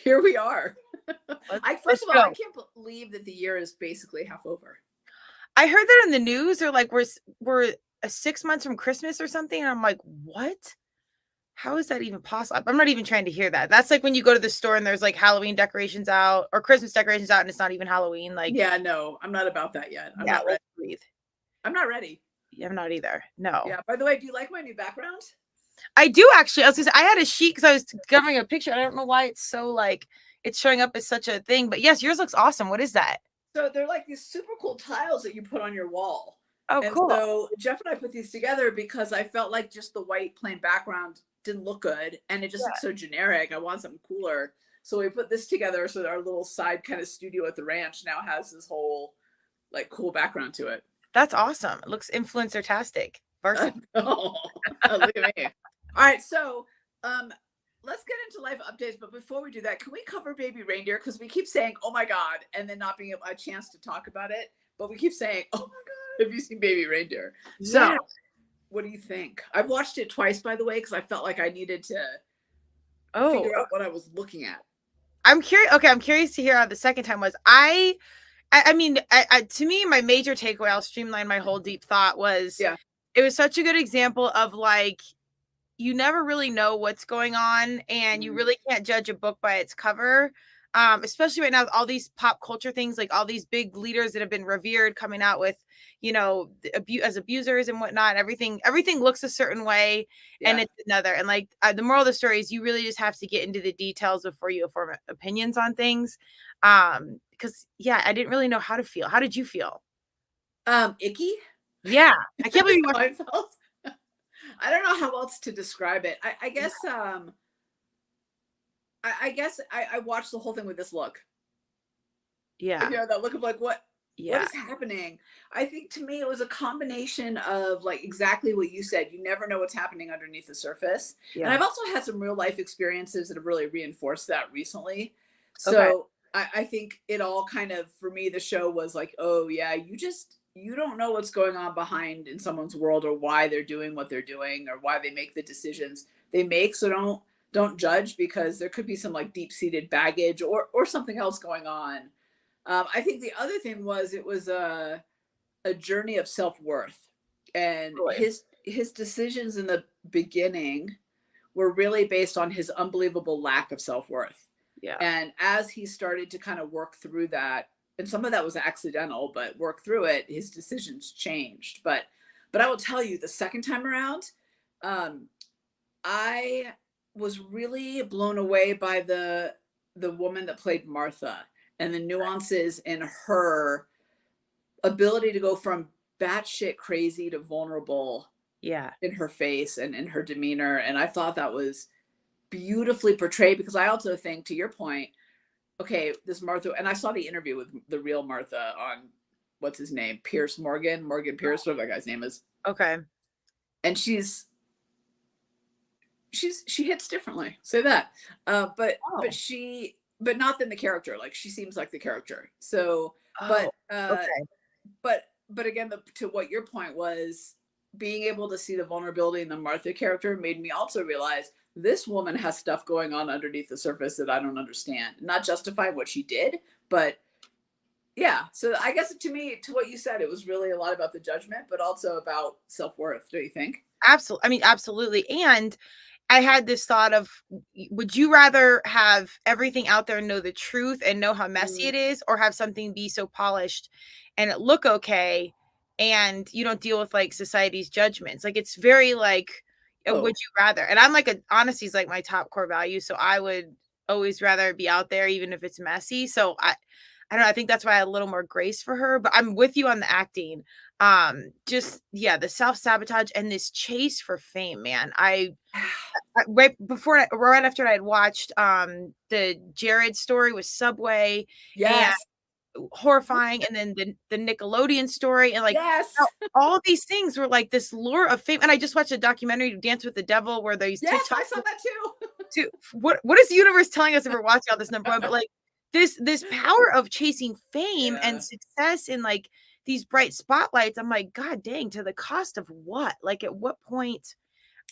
here we are. First Let's of all, I go. can't believe that the year is basically half over. I heard that in the news. They're like, we're 6 months from Christmas or something. And I'm like, what? How is that even possible? I'm not even trying to hear that. That's like when you go to the store and there's like Halloween decorations out or Christmas decorations out and it's not even Halloween. Like, Yeah, no, I'm not about that yet. I'm yeah, not ready. let's breathe. I'm not ready. Yeah, I'm not either. No. Yeah. By the way, do you like my new background? I do actually. I was gonna say, I had a sheet because I was covering a picture. I don't know why it's so like it's showing up as such a thing. But yes, yours looks awesome. What is that? So they're like these super cool tiles that you put on your wall. Oh, And cool. so Jeff and I put these together because I felt like just the white plain background didn't look good and it just Yeah. looked so generic. I want something cooler. So we put this together so that our little side kind of studio at the ranch now has this whole like cool background to it. That's awesome. It looks influencer-tastic. Varsity. Oh, look at me. All right, so let's get into life updates. But before we do that, can we cover Baby Reindeer? Because we keep saying, "Oh my God," and then not being a chance to talk about it. But we keep saying, "Oh my God, have you seen Baby Reindeer?" Yeah. So, what do you think? I've watched it twice, by the way, because I felt like I needed to figure out what I was looking at. I'm curious. Okay, I'm curious to hear how the second time was. I mean, to me, my major takeaway, I'll streamline my whole deep thought was, Yeah, it was such a good example of like, you never really know what's going on and you really can't judge a book by its cover. Especially right now with all these pop culture things, like all these big leaders that have been revered coming out with, as abusers and whatnot. Everything looks a certain way, and it's another. And like the moral of the story is, you really just have to get into the details before you form opinions on things. Because I didn't really know how to feel. How did you feel? Icky. Yeah, I can't believe you I felt. I don't know how else to describe it. I guess I guess I watched the whole thing with this look. Yeah. That look of like what Yeah. is happening? I think to me it was a combination of like exactly what you said. You never know what's happening underneath the surface. Yeah. And I've also had some real life experiences that have really reinforced that recently. Okay. So I think it all kind of, for me, the show was like, oh yeah, you don't know what's going on behind in someone's world, or why they're doing what they're doing, or why they make the decisions they make. So don't judge, because there could be some like deep seated baggage or something else going on. I think the other thing was, it was a journey of self worth, and Totally. his decisions in the beginning were really based on his unbelievable lack of self worth. Yeah. And as he started to kind of work through that, and some of that was accidental, but work through it, his decisions changed. But I will tell you, the second time around, I was really blown away by the woman that played Martha, and the nuances in her ability to go from batshit crazy to vulnerable. Yeah. In her face and in her demeanor. And I thought that was beautifully portrayed, because I also think, to your point, okay, this Martha, and I saw the interview with the real Martha on, what's his name, Morgan Pierce, whatever that guy's name is. Okay. And she hits differently, say that. But not than the character. Like, she seems like the character. So Okay. but again, to what your point was, being able to see the vulnerability in the Martha character made me also realize this woman has stuff going on underneath the surface that I don't understand. Not justifying what she did, but yeah. So I guess, to me, to what you said, it was really a lot about the judgment, but also about self-worth. Do you think? Absolutely. I mean, absolutely. And I had this thought of, would you rather have everything out there know the truth and know how messy it is, or have something be so polished and it look okay and you don't deal with like society's judgments? Like, it's very like, would you rather? And I'm like, honesty is like my top core value. So I would always rather be out there, even if it's messy. So I don't know. I think that's why I had a little more grace for her, but I'm with you on the acting. The self-sabotage and this chase for fame, man. Right after I had watched the Jared story with Subway, Yes. and horrifying, and then the Nickelodeon story, and like, yes, all these things were like this lure of fame. And I just watched a documentary, Dance with the Devil, where these yes, TikTok I saw that too. what is the universe telling us if we're watching all this, number one? But like, this power of chasing fame and success in like these bright spotlights, I'm like, God dang, to the cost of what? Like, at what point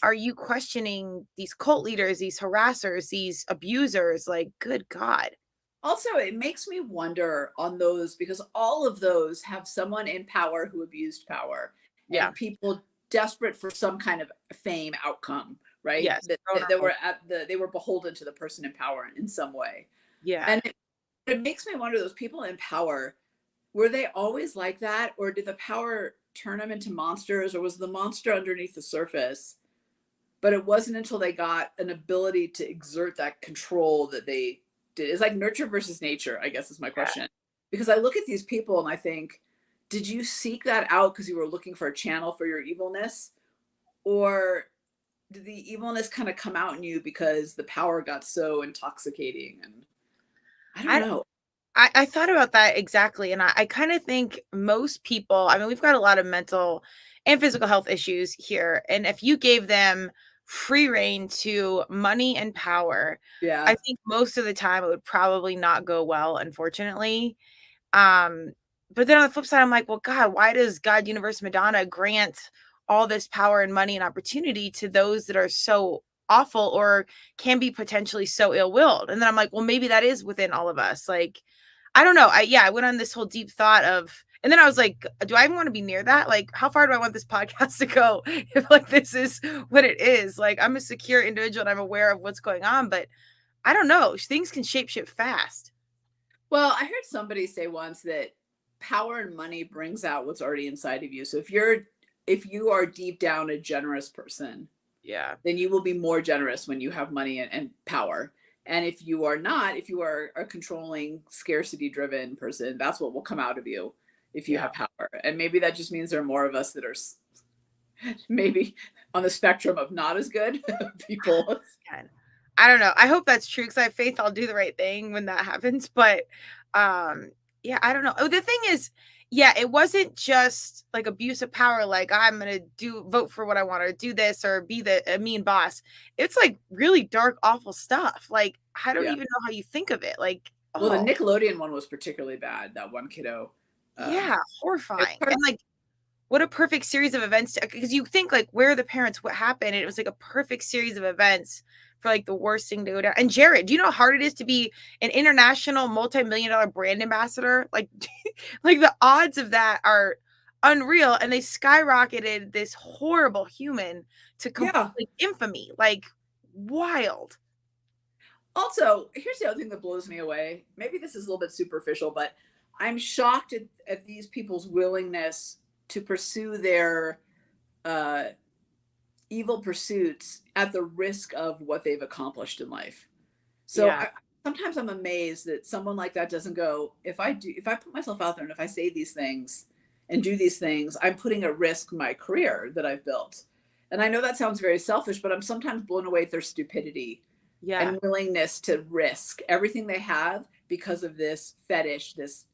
are you questioning these cult leaders, these harassers, these abusers? Like, good God. Also, it makes me wonder on those because all of those have someone in power who abused power Yeah. and people desperate for some kind of fame outcome, right? Yes. That, Oh, that, that no. were they were beholden to the person in power in some way. Yeah. And it makes me wonder those people in power, were they always like that? Or did the power turn them into monsters? Or was the monster underneath the surface? But it wasn't until they got an ability to exert that control that they did. It's like nurture versus nature, I guess is my Yeah. question. Because I look at these people and I think, did you seek that out because you were looking for a channel for your evilness? Or did the evilness kind of come out in you because the power got so intoxicating? And I don't I know. I thought about that exactly. And I kind of think most people, I mean, we've got a lot of mental and physical health issues here. And if you gave them free reign to money and power, I Yeah. think most of the time it would probably not go well, unfortunately. Um, but then on the flip side, I'm like, well, God, why does God, Universe, Madonna grant all this power and money and opportunity to those that are so awful or can be potentially so ill-willed? And then I'm like, well, maybe that is within all of us. Like, I don't know. I went on this whole deep thought of, and then I was like, do I even want to be near that? Like, how far do I want this podcast to go if like this is what it is? Like, I'm a secure individual and I'm aware of what's going on, but I don't know. Things can shapeshift fast. Well, I heard somebody say once that power and money brings out what's already inside of you. So if you are deep down a generous person, Yeah. then you will be more generous when you have money and power. And if you are not, if you are a controlling, scarcity driven person, that's what will come out of you if you Yeah. have power. And maybe that just means there are more of us that are maybe on the spectrum of not as good people. Can. I don't know. I hope that's true because I have faith I'll do the right thing when that happens. But um, yeah, I don't know. Oh, the thing is, yeah, it wasn't just like abuse of power, like I'm gonna vote for what I want or do this or be a mean boss. It's like really dark, awful stuff. Like I don't Yeah. even know how you think of it. Like, Well, the oh Nickelodeon one was particularly bad, that one kiddo. yeah, It was horrifying. hard. And like what a perfect series of events because you think like where are the parents, what happened, and it was like a perfect series of events for like the worst thing to go down. And Jared, do you know how hard it is to be an international multi-million-dollar brand ambassador? Like like the odds of that are unreal, and they skyrocketed this horrible human to complete Yeah. like, infamy, like wild. Also, here's the other thing that blows me away. Maybe this is a little bit superficial, but I'm shocked at these people's willingness to pursue their uh, evil pursuits at the risk of what they've accomplished in life. So Yeah. sometimes I'm amazed that someone like that doesn't go, if I put myself out there and if I say these things and do these things, I'm putting at risk my career that I've built. And I know that sounds very selfish, but I'm sometimes blown away at their stupidity Yeah. and willingness to risk everything they have because of this fetish, this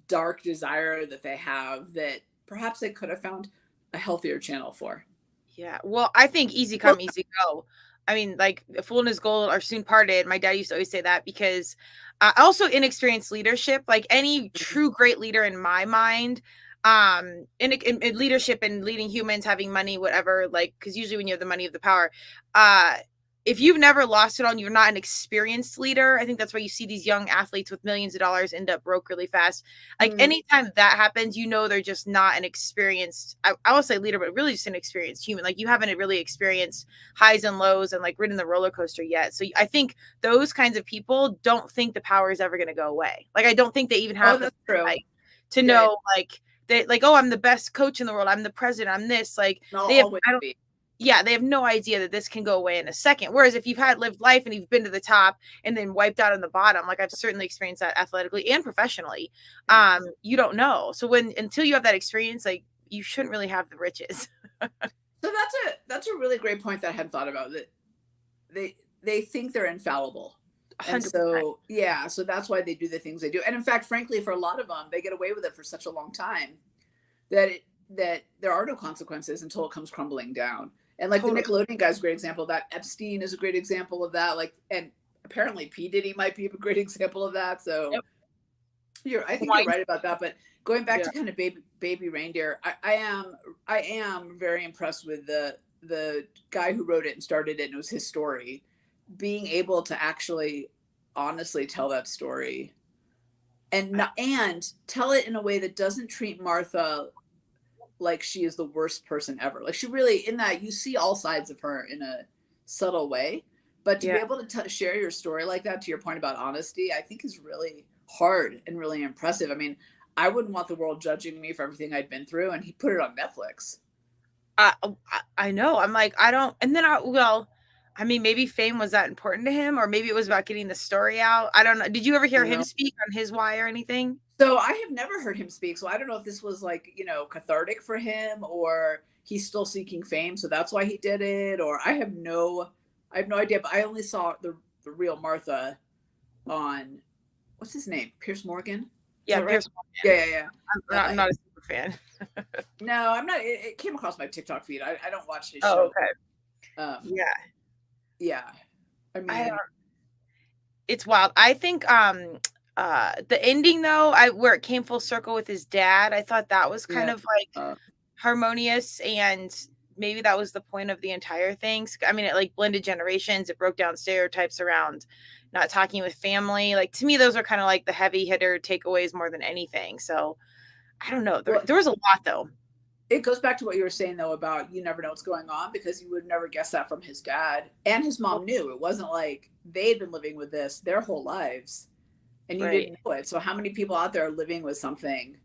dark desire that they have that perhaps they could have found a healthier channel for. Yeah. Well, I think easy Well, come, easy go. I mean, like a fool and his gold are soon parted. My dad used to always say that because also inexperienced leadership, like any true great leader in my mind, in leadership and leading humans, having money, whatever, like, because usually when you have the money, you have the power. Uh, if you've never lost it on, you're not an experienced leader. I think that's why you see these young athletes with millions of dollars end up broke really fast. Like mm, anytime that happens, you know they're just not an experienced, I will say leader, but really just an experienced human. Like you haven't really experienced highs and lows and like ridden the roller coaster yet. So I think those kinds of people don't think the power is ever going to go away. Like I don't think they even oh, have the that's true. like to Yeah, know like they like, oh, I'm the best coach in the world. I'm the president. I'm this. Like I'll they have always I don't be. yeah, they have no idea that this can go away in a second. Whereas if you've had lived life and you've been to the top and then wiped out on the bottom, like I've certainly experienced that athletically and professionally, Yeah. you don't know. So until you have that experience, like you shouldn't really have the riches. So that's a really great point that I hadn't thought about. That they think they're infallible, and 100%. so yeah, so that's why they do the things they do. And in fact, frankly, for a lot of them, they get away with it for such a long time that there are no consequences until it comes crumbling down. And like the Totally. Nickelodeon guy's a great example of that. Epstein is a great example of that. Like, and apparently P Diddy might be a great example of that. So Yep. I think you're Wine. right about that. But going back Yeah. to kind of baby reindeer, I am very impressed with the guy who wrote it and started it, and it was his story, being able to actually honestly tell that story and tell it in a way that doesn't treat Martha like she is the worst person ever. Like she really, in that, you see all sides of her in a subtle way. But to be Yeah. able to share your story like that, to your point about honesty, I think is really hard and really impressive. I mean, I wouldn't want the world judging me for everything I'd been through, and he put it on Netflix. I know. I'm like, I don't, and then I mean, maybe fame was that important to him, or maybe it was about getting the story out. I don't know. Did you ever I hear don't him know. speak on his why or anything? So I have never heard him speak. So I don't know if this was like, cathartic for him, or he's still seeking fame. So that's why he did it. Or I have no idea. But I only saw the real Martha on, what's his name? Pierce Morgan. Is Yeah, that right? Pierce Morgan. Yeah, yeah, I'm yeah. not a super fan. No, I'm not. It came across my TikTok feed. I don't watch his Oh, show. okay. Um, Yeah. yeah. I I mean, It's wild. I think the ending though, I where it came full circle with his dad, I thought that was kind yeah. of like Uh, harmonious, and maybe that was the point of the entire thing. I mean, it like blended generations, it broke down stereotypes around not talking with family. Like to me, those are kind of like the heavy hitter takeaways more than anything. So I don't know. There, well, there was a lot though. it goes back to what you were saying though about you never know what's going on, because you would never guess that from his dad, and his mom knew. It wasn't like they'd been living with this their whole lives and you Right. didn't know it. So how many people out there are living with something,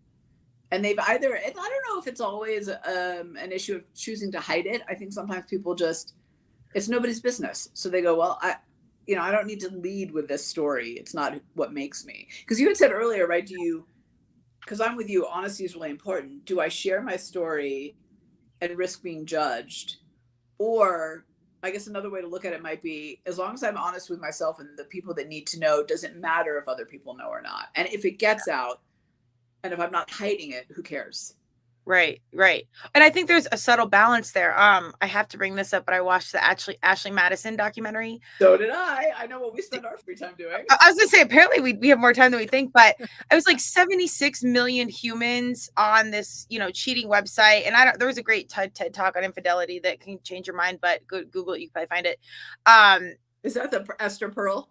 and they've either, I don't know if it's always an issue of choosing to hide it. I think sometimes people just, it's nobody's business. So they go, well, I don't need to lead with this story. It's not what makes me. Because you had said earlier, right? Because I'm with you, honesty is really important. Do I share my story and risk being judged? Or I guess another way to look at it might be, as long as I'm honest with myself and the people that need to know, does it matter if other people know or not? And if it gets out, and if I'm not hiding it, who cares? Right, right. And I think there's a subtle balance there. I have to bring this up, but I watched the Ashley Madison documentary. So did I. I know what we spend our free time doing. I was gonna say apparently we have more time than we think, but it was like 76 million humans on this, cheating website. And there was a great TED talk on infidelity that can change your mind, but go Google it, you can probably find it. Is that the Esther Pearl?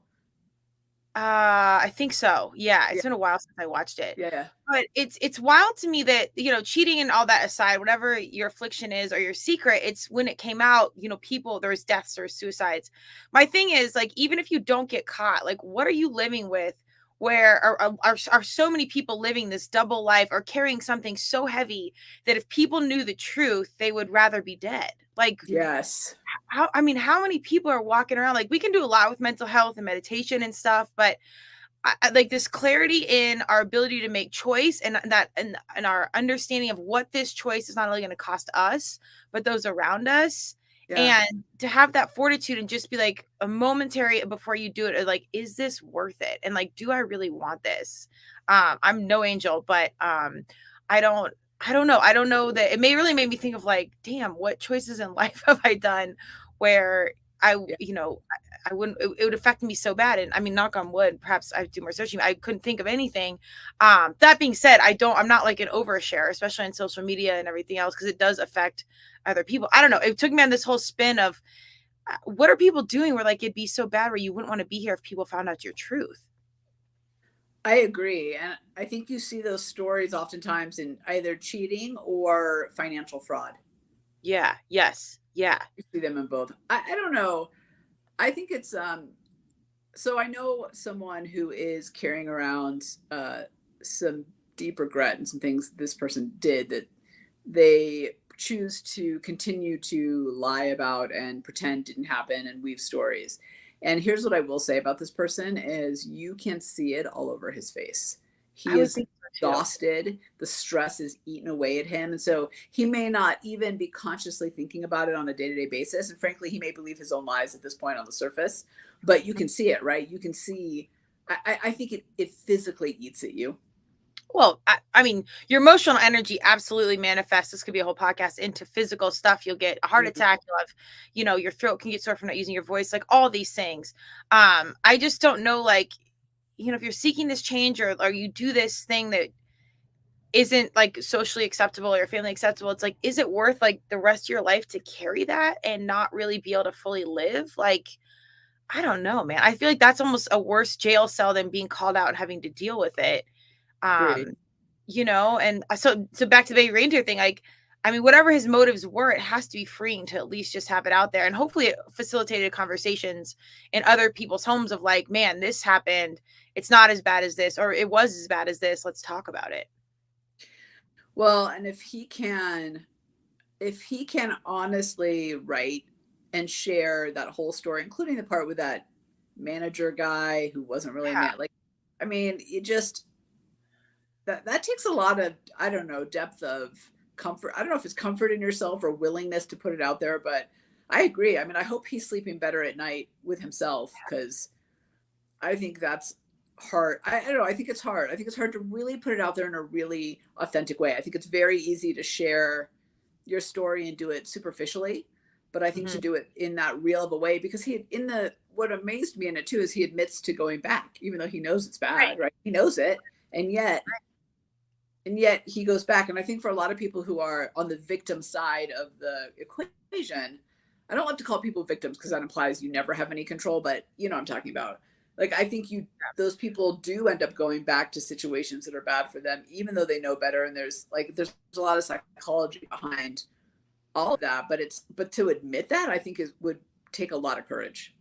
I think so. Yeah, Yeah, it's been a while since I watched it. yeah, But it's wild to me that, cheating and all that aside, whatever your affliction is or your secret, it's when it came out, people, there's deaths or suicides. My thing is, like, even if you don't get caught, like, what are you living with? Where are so many people living this double life or carrying something so heavy that if people knew the truth, they would rather be dead? Like, yes, how many people are walking around? Like, we can do a lot with mental health and meditation and stuff, but like this clarity in our ability to make choice, and our understanding of what this choice is not only going to cost us but those around us, yeah, and to have that fortitude and just be like a momentary before you do it, like, is this worth it, and like, do I really want this? I'm no angel, but I don't know that it may really made me think of like, damn, what choices in life have I done where I yeah. you know I wouldn't, it would affect me so bad. And I mean, knock on wood, perhaps I do more searching. I couldn't think of anything. That being said, I'm not like an overshare, especially on social media and everything else, because it does affect other people. I don't know. It took me on this whole spin of what are people doing where like it'd be so bad where you wouldn't want to be here if people found out your truth. I agree. And I think you see those stories oftentimes in either cheating or financial fraud. Yeah. Yes. Yeah. You see them in both. I don't know. I think it's so I know someone who is carrying around some deep regret and some things this person did that they choose to continue to lie about and pretend didn't happen and weave stories. And here's what I will say about this person is you can see it all over his face. I He would is think so too. exhausted. The stress is eating away at him. And so he may not even be consciously thinking about it on a day-to-day basis. And frankly, he may believe his own lies at this point on the surface, but you can see it, right? You can see, I think it physically eats at you. Well, I mean, your emotional energy absolutely manifests. This could be a whole podcast into physical stuff. You'll get a heart Mhm. attack. You'll have, your throat can get sore from not using your voice, like all these things. I just don't know, like, if you're seeking this change or you do this thing that isn't like socially acceptable or family acceptable, it's like, is it worth like the rest of your life to carry that and not really be able to fully live? Like, I don't know, man. I feel like that's almost a worse jail cell than being called out and having to deal with it. Agreed. Um, and so back to the Baby Reindeer thing, like, I mean, whatever his motives were, it has to be freeing to at least just have it out there. And hopefully it facilitated conversations in other people's homes of like, man, this happened. It's not as bad as this, or it was as bad as this. Let's talk about it. Well, and if he can honestly write and share that whole story, including the part with that manager guy who wasn't really a Yeah. man, like, I mean, it just that takes a lot of, I don't know, depth of comfort. I don't know if it's comfort in yourself or willingness to put it out there, but I agree. I mean, I hope he's sleeping better at night with himself, because I think that's hard. I don't know. I think it's hard. I think it's hard to really put it out there in a really authentic way. I think it's very easy to share your story and do it superficially, but I think to Mhm. do it in that real of a way, because what amazed me in it too is he admits to going back, even though he knows it's Right. bad, right? He knows it, and yet he goes back. And I think for a lot of people who are on the victim side of the equation, I don't like to call people victims because that implies you never have any control, but you know what I'm talking about. Like, I think those people do end up going back to situations that are bad for them, even though they know better. And there's a lot of psychology behind all of that, but to admit that, I think is would take a lot of courage.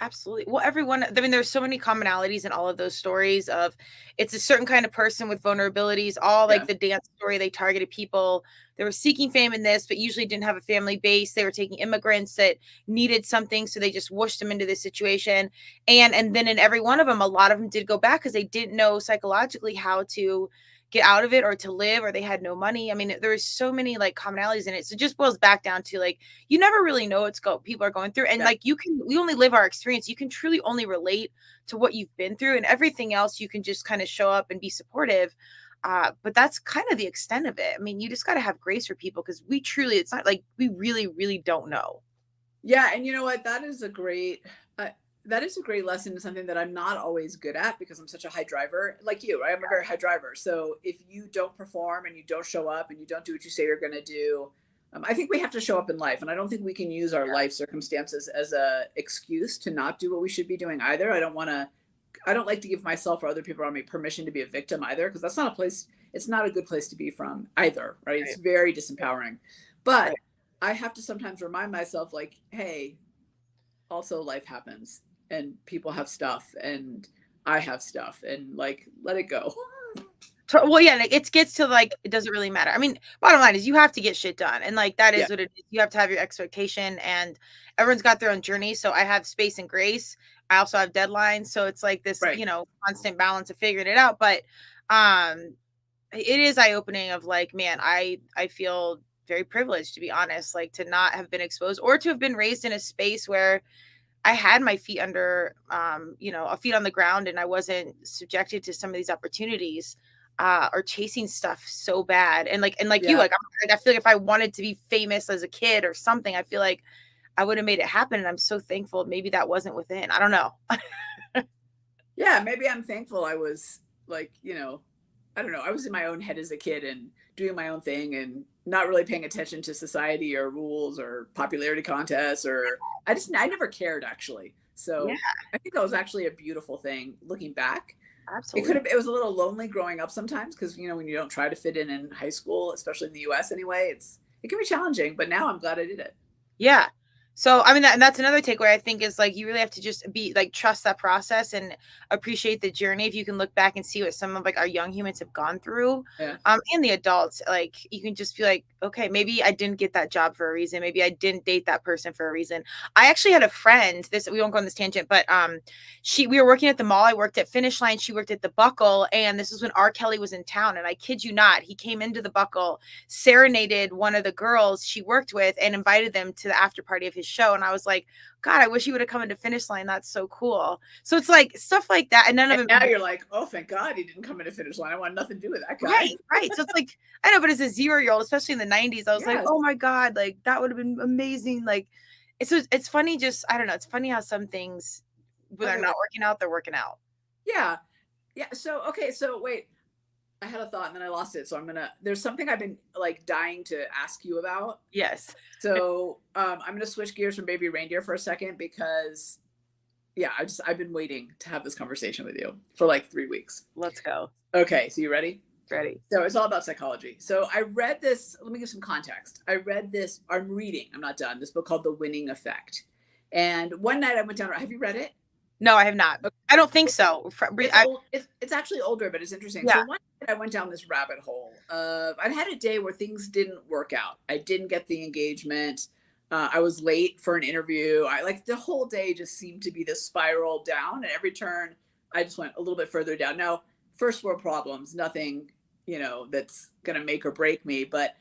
Absolutely. Well, everyone, I mean, there's so many commonalities in all of those stories of it's a certain kind of person with vulnerabilities, all like Yeah. the dance story, they targeted people that were seeking fame in this, but usually didn't have a family base. They were taking immigrants that needed something, so they just whooshed them into this situation. And then in every one of them, a lot of them did go back because they didn't know psychologically how to get out of it or to live, or they had no money. I mean, there's so many like commonalities in it. So it just boils back down to like you never really know what's people are going through, and Yeah. like we only live our experience. You can truly only relate to what you've been through, and everything else you can just kind of show up and be supportive. But that's kind of the extent of it. I mean, you just got to have grace for people because we truly, it's not like we really, really don't know. Yeah, and you know what? Uh, that is a great lesson, and something that I'm not always good at because I'm such a high driver, like you. Right? I'm a very high driver. So if you don't perform and you don't show up and you don't do what you say you're going to do, I think we have to show up in life, and I don't think we can use our life circumstances as a excuse to not do what we should be doing either. I don't want to. I don't like to give myself or other people around me permission to be a victim either, because that's not a place. It's not a good place to be from either. Right? It's Right. very disempowering. Right. But I have to sometimes remind myself, like, hey, also life happens and people have stuff and I have stuff, and like, let it go. Well, yeah, like, it gets to like it doesn't really matter. I mean, bottom line is you have to get shit done, and like that Yeah. is what it is. You have to have your expectation, and everyone's got their own journey. So I have space and grace. I also have deadlines, so it's like this, Right. constant balance of figuring it out. But um, it is eye opening. Of like, man, I feel very privileged to be honest, like to not have been exposed or to have been raised in a space where I had my feet under, a feet on the ground, and I wasn't subjected to some of these opportunities, or chasing stuff so bad. And like you, Yeah. I feel like if I wanted to be famous as a kid or something, I feel like I would have made it happen. And I'm so thankful. Maybe that wasn't within. I don't know. Yeah, maybe I'm thankful I was, like, I don't know, I was in my own head as a kid and doing my own thing and not really paying attention to society or rules or popularity contests, or I never cared actually. Yeah, So I think that was actually a beautiful thing looking back. absolutely. It was a little lonely growing up sometimes, because when you don't try to fit in high school, especially in the US anyway, it can be challenging, but now I'm glad I did it. Yeah. So, I mean, and that's another takeaway I think is like you really have to just be like trust that process and appreciate the journey. If you can look back and see what some of like our young humans have gone through, Yeah. and the adults, like you can just be like, okay, maybe I didn't get that job for a reason. Maybe I didn't date that person for a reason. I actually had a friend. This we won't go on this tangent, but we were working at the mall. I worked at Finish Line. She worked at the Buckle, and this was when R. Kelly was in town. And I kid you not, he came into the Buckle, serenaded one of the girls she worked with, and invited them to the after party of his show. And I was like, God, I wish he would have come into Finish Line. That's so cool. So it's like stuff like that. And none of And it, now you're like, oh, thank God he didn't come in a finish line. I want nothing to do with that guy. right, right. So it's like, I know, but as a 0-year old, especially in the 90s, I was like, Yes. oh my God, like that would have been amazing. Like, it's funny, just, I don't know. It's funny how some things, when they're Okay. not working out, they're working out. Yeah. Yeah. So, okay. So, wait. I had a thought and then I lost it. So there's something I've been like dying to ask you about. Yes. So I'm gonna switch gears from Baby Reindeer for a second because yeah, I've been waiting to have this conversation with you for like 3 weeks. Let's go. Okay, so you ready? Ready. So it's all about psychology. So I read this. Let me give some context. I read this. I'm reading. I'm not done. This book called The Winning Effect. And one night I went down. Have you read it? No, I have not. I don't think so. It's I old. It's actually older, but it's interesting. Yeah. So one night I went down this rabbit hole of I had a day where things didn't work out. I didn't get the engagement. I was late for an interview. I like the whole day just seemed to be this spiral down, and every turn I just went a little bit further down. Now, first world problems, nothing that's gonna make or break me, but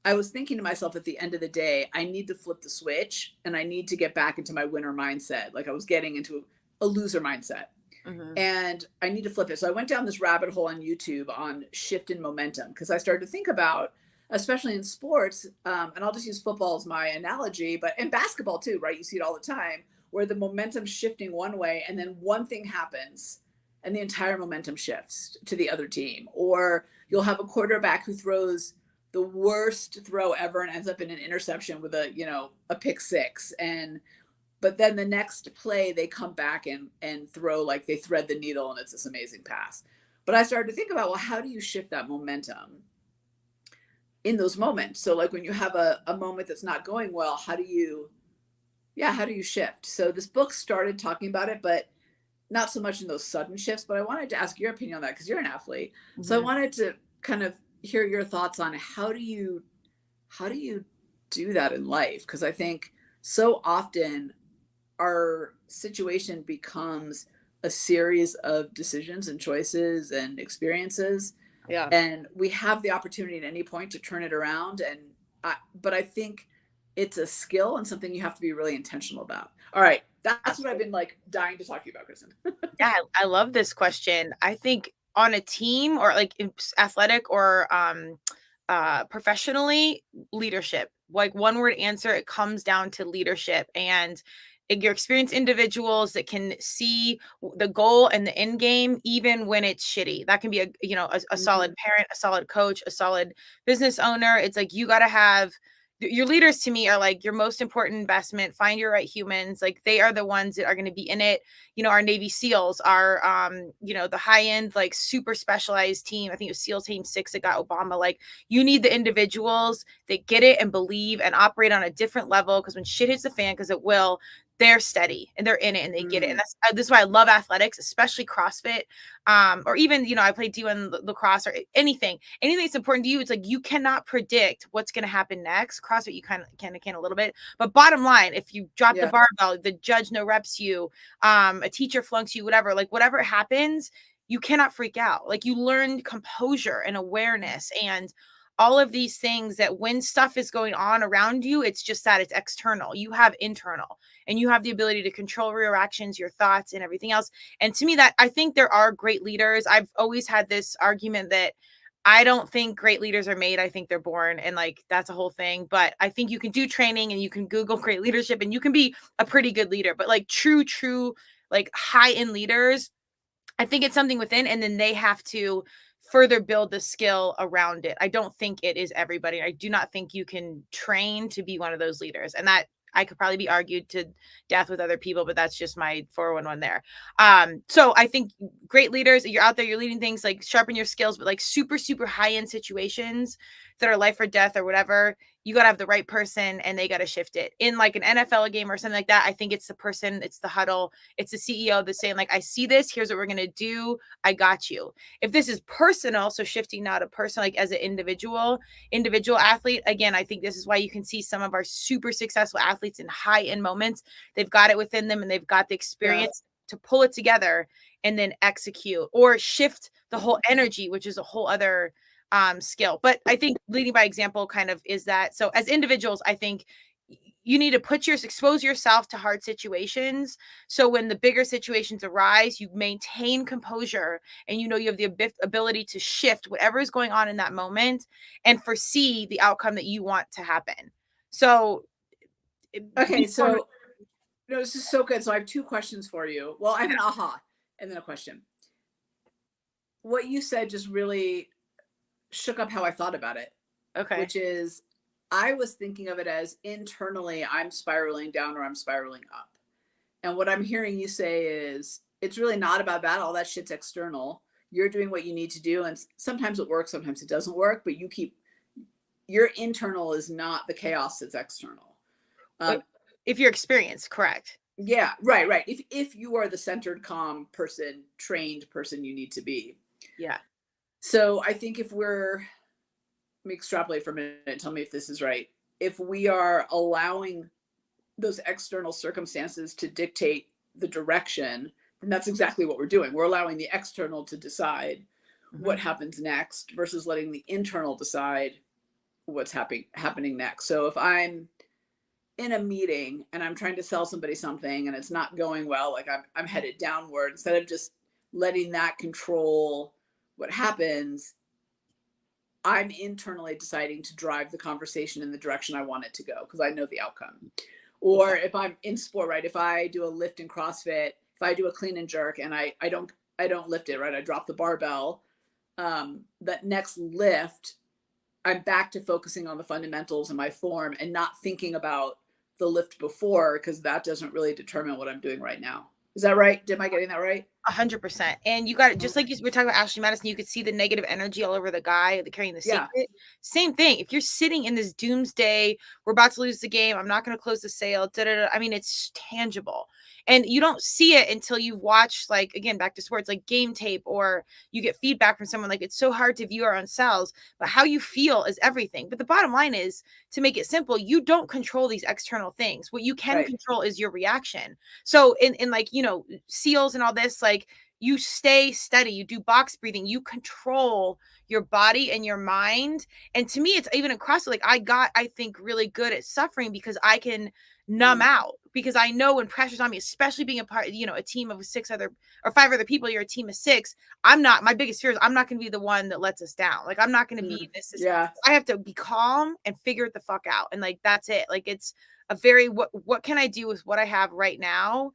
I was thinking to myself at the end of the day, I need to flip the switch and I need to get back into my winner mindset. Like I was getting into a loser mindset Mhm. and I need to flip it. So I went down this rabbit hole on YouTube on shift in momentum because I started to think about, especially in sports, and I'll just use football as my analogy, but in basketball too, right? You see it all the time where the momentum's shifting one way and then one thing happens and the entire momentum shifts to the other team. Or you'll have a quarterback who throws the worst throw ever and ends up in an interception with a pick six. And but then the next play they come back and throw like they thread the needle and it's this amazing pass. But I started to think about, well, how do you shift that momentum in those moments? So like when you have a moment that's not going well, how do you shift? So this book started talking about it, but not so much in those sudden shifts. But I wanted to ask your opinion on that because you're an athlete. So I Mhm. wanted to kind of hear your thoughts on how do you do that in life? Because I think so often our situation becomes a series of decisions and choices and experiences, Yeah. and we have the opportunity at any point to turn it around. But I think it's a skill and something you have to be really intentional about. All right, that's what I've been like dying to talk to you about, Kristen. Yeah, I love this question. I think on a team or like in athletic or professionally, leadership. Like one word answer, it comes down to leadership and your experienced individuals that can see the goal and the end game even when it's shitty. That can be a solid Mhm. parent, a solid coach, a solid business owner. It's like you got to have your leaders to me are like your most important investment. Find your right humans. Like they are the ones that are going to be in it. Our Navy SEALs are the high end, like super specialized team. I think it was SEAL Team 6 that got Obama. Like you need the individuals that get it and believe and operate on a different level because when shit hits the fan, because it will, they're steady and they're in it and they get it. And Mm. this is why I love athletics, especially CrossFit, or even I played D1 lacrosse or anything that's important to you. It's like you cannot predict what's going to happen next. CrossFit you kind of can a little bit, but bottom line, if you drop the Yeah. barbell, the judge no reps you, a teacher flunks you, whatever happens, you cannot freak out. Like you learn composure and awareness and all of these things that when stuff is going on around you, it's just that it's external. You have internal and you have the ability to control your actions, your thoughts, and everything else. And to me, that I think there are great leaders. I've always had this argument that I don't think great leaders are made. I think they're born. And like that's a whole thing. But I think you can do training and you can Google great leadership and you can be a pretty good leader. But like true, like high end leaders, I think it's something within, and then they have to further build the skill around it. I don't think it is everybody. I do not think you can train to be one of those leaders. And that I could probably be argued to death with other people, but that's just my 411 there. So I think great leaders, you're out there, you're leading things, like sharpen your skills, but like super, super high end situations that are life or death or whatever, you got to have the right person and they got to shift it. In like an NFL game or something like that, I think it's the person, it's the huddle, it's the CEO that's saying like, I see this, here's what we're going to do. I got you. If this is personal, so shifting now to person, like as an individual athlete, again, I think this is why you can see some of our super successful athletes in high end moments. They've got it within them and they've got the Yeah. experience to pull it together and then execute or shift the whole energy, which is a whole other skill. But I think leading by example kind of is that. So as individuals, I think you need to expose yourself to hard situations. So when the bigger situations arise, you maintain composure and you have the ability to shift whatever is going on in that moment and foresee the outcome that you want to happen. So Okay. So no, this is so good. So I have two questions for you. Well, I have an aha and then a question. What you said just really shook up how I thought about it, Okay. which is I was thinking of it as internally, I'm spiraling down or I'm spiraling up. And what I'm hearing you say is it's really not about that. All that shit's external. You're doing what you need to do. And sometimes it works, sometimes it doesn't work, but your internal is not the chaos that's external. But Um, if you're experienced, correct. yeah, right, right. If you are the centered, calm person, trained person you need to be. Yeah. So I think if we're, let me extrapolate for a minute and tell me if this is right. If we are allowing those external circumstances to dictate the direction, then that's exactly what we're doing. We're allowing the external to decide Mhm. what happens next versus letting the internal decide what's happening next. So if I'm in a meeting and I'm trying to sell somebody something and it's not going well, like I'm headed downward, instead of just letting that control what happens, I'm internally deciding to drive the conversation in the direction I want it to go because I know the outcome. Okay. Or if I'm in sport, right? If I do a lift in CrossFit, if I do a clean and jerk and I don't lift it, right? I drop the barbell. That next lift, I'm back to focusing on the fundamentals and my form and not thinking about the lift before because that doesn't really determine what I'm doing right now. Is that right? Am I getting that right? 100%. And you got it, just like you were talking about Ashley Madison, you could see the negative energy all over the guy carrying the Yeah. secret. Same thing. If you're sitting in this doomsday, we're about to lose the game, I'm not going to close the sale. Da, da, da. I mean, it's tangible. And you don't see it until you've watched, like, again, back to sports, like game tape, or you get feedback from someone. Like, it's so hard to view our own selves, but how you feel is everything. But the bottom line is, to make it simple, you don't control these external things. What you can Right. control is your reaction. So in like, seals and all this, like, you stay steady, you do box breathing, you control your body and your mind. And to me, it's even across, like, I think, really good at suffering because I can numb Mm, out, because I know when pressure's on me, especially being a part, a team of 6 other or 5 other people, you're a team of 6. My biggest fear is I'm not going to be the one that lets us down. Like, I'm not going to be this. yeah. I have to be calm and figure it the fuck out. And, like, that's it. Like, it's a very, what can I do with what I have right now,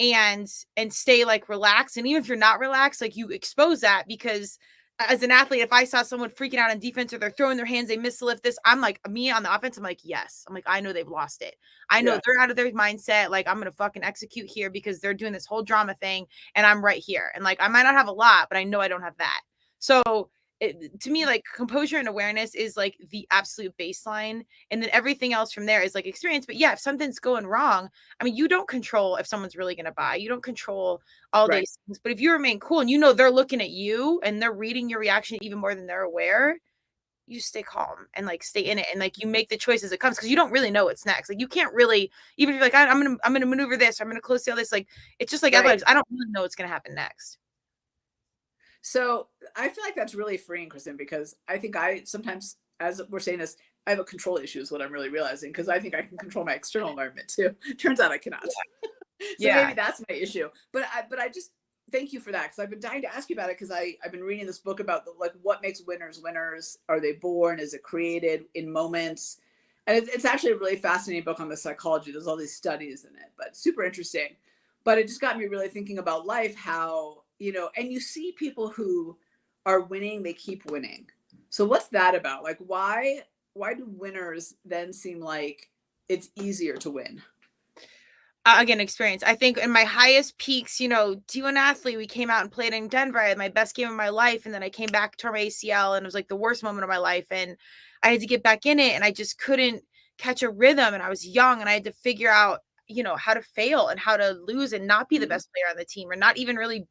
and stay, like, relaxed. And even if you're not relaxed, like, you expose that, because as an athlete, if I saw someone freaking out on defense or they're throwing their hands, they miss the lift, this, I'm like, me on the offense, I'm like, yes. I'm like, I know they've lost it. I know Yeah. they're out of their mindset. Like, I'm going to fucking execute here because they're doing this whole drama thing and I'm right here. And, like, I might not have a lot, but I know I don't have that. So to me, like, composure and awareness is, like, the absolute baseline. And then everything else from there is, like, experience. But yeah, if something's going wrong, I mean, you don't control if someone's really going to buy. You don't control all Right. these things. But if you remain cool and they're looking at you and they're reading your reaction even more than they're aware, you stay calm and, like, stay in it, and, like, you make the choice as it comes, because you don't really know what's next. Like, you can't really, even if you're like, I'm gonna maneuver this, or I'm gonna close all this. Like, it's just like Right. athletics. I don't really know what's gonna happen next. So I feel like that's really freeing, Kristen, because I think I sometimes, as we're saying this, I have a control issue is what I'm really realizing because I think I can control my external environment too. Turns out I cannot. So Yeah. maybe that's my issue. But I just thank you for that because I've been dying to ask you about it because I've been reading this book about like what makes winners winners. Are they born? Is it created in moments? And it's actually a really fascinating book on the psychology. There's all these studies in it, but super interesting. But it just got me really thinking about life, how, and you see people who are winning, they keep winning. So what's that about? Like why do winners then seem like it's easier to win? Again, experience. I think in my highest peaks, to an athlete, we came out and played in Denver. I had my best game of my life. And then I came back, tore my ACL, and it was like the worst moment of my life. And I had to get back in it, and I just couldn't catch a rhythm. And I was young, and I had to figure out, how to fail and how to lose and not be the Mm, best player on the team, or not even really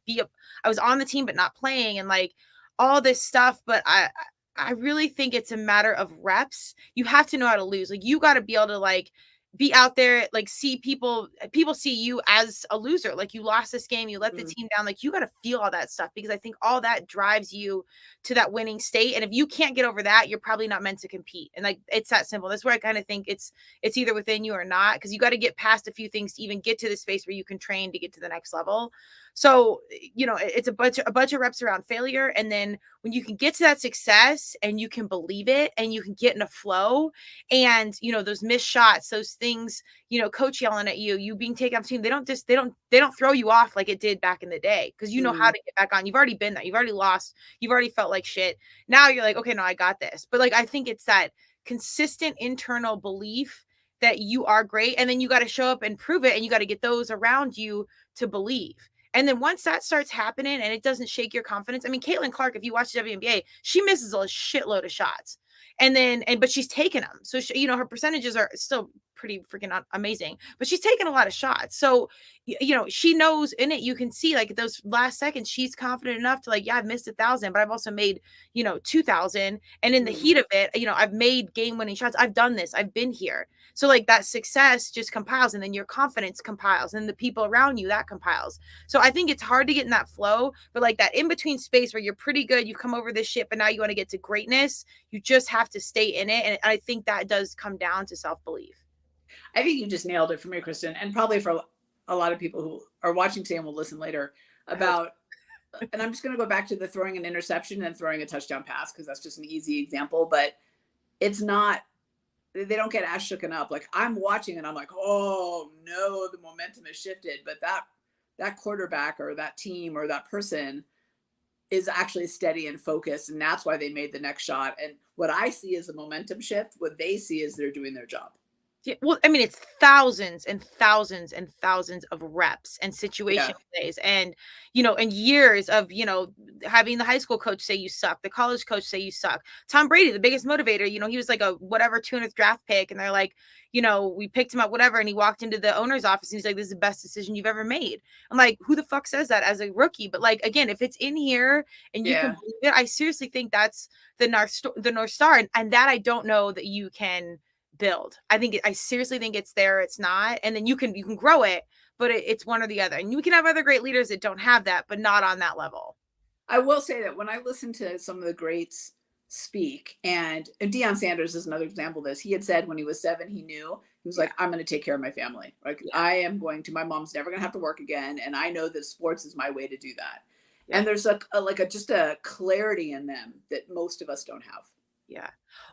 I was on the team, but not playing, and, like, all this stuff. But I really think it's a matter of reps. You have to know how to lose. Like, you got to be able to, like, be out there, like, see people see you as a loser, like, you lost this game, you let the mm, team down, like, you got to feel all that stuff, because I think all that drives you to that winning state. And if you can't get over that, you're probably not meant to compete. And, like, it's that simple. That's where I kind of think it's either within you or not, because you got to get past a few things to even get to the space where you can train to get to the next level. So, it's a bunch of reps around failure. And then when you can get to that success and you can believe it and you can get in a flow, and those missed shots, those things, coach yelling at you, you being taken off team, they don't throw you off like it did back in the day, because you know how Mm. to get back on. You've already been there, you've already lost, you've already felt like shit. Now you're like, okay, no, I got this. But like, I think it's that consistent internal belief that you are great, and then you got to show up and prove it, and you got to get those around you to believe. And then once that starts happening and it doesn't shake your confidence, I mean, Caitlin Clark, if you watch the WNBA, she misses a shitload of shots. But she's taken them. So, her percentages are still pretty freaking amazing, but she's taken a lot of shots. So, she knows in it, you can see like those last seconds, she's confident enough to like, yeah, I've missed 1,000, but I've also made, 2,000. And in the Mm. heat of it, I've made game winning shots. I've done this. I've been here. So like that success just compiles, and then your confidence compiles, and the people around you, that compiles. So I think it's hard to get in that flow, but like that in between space where you're pretty good, you come over this shit, but now you want to get to greatness. You just have to stay in it. And I think that does come down to self-belief. I think you just nailed it for me, Kristen, and probably for a lot of people who are watching today and will listen later I hope so. about. And I'm just going to go back to the throwing an interception and throwing a touchdown pass because that's just an easy example. But it's not. They don't get ass shooken up. Like I'm watching and I'm like, oh no, the momentum has shifted. But that quarterback or that team or that person is actually steady and focused, and that's why they made the next shot. And what I see is a momentum shift. What they see is they're doing their job. Yeah, well, I mean, it's thousands and thousands and thousands of reps and situation Yeah. plays, and years of, having the high school coach say you suck, the college coach say you suck. Tom Brady, the biggest motivator, he was like a whatever 200th draft pick, and they're like, we picked him up, whatever, and he walked into the owner's office and he's like, this is the best decision you've ever made. I'm like, who the fuck says that as a rookie? But like, again, if it's in here and you can Yeah. believe it, I seriously think that's the North Star, and that I don't know that you can build. I seriously think it's there, it's not. And then you can grow it, but it's one or the other. And you can have other great leaders that don't have that, but not on that level. I will say that when I listen to some of the greats speak, and Deion Sanders is another example of this. He had said when he was 7, he knew he was Yeah. like, I'm going to take care of my family. Like Yeah. I am going to. My mom's never going to have to work again, and I know that sports is my way to do that. Yeah. And there's like a just a clarity in them that most of us don't have. Yeah.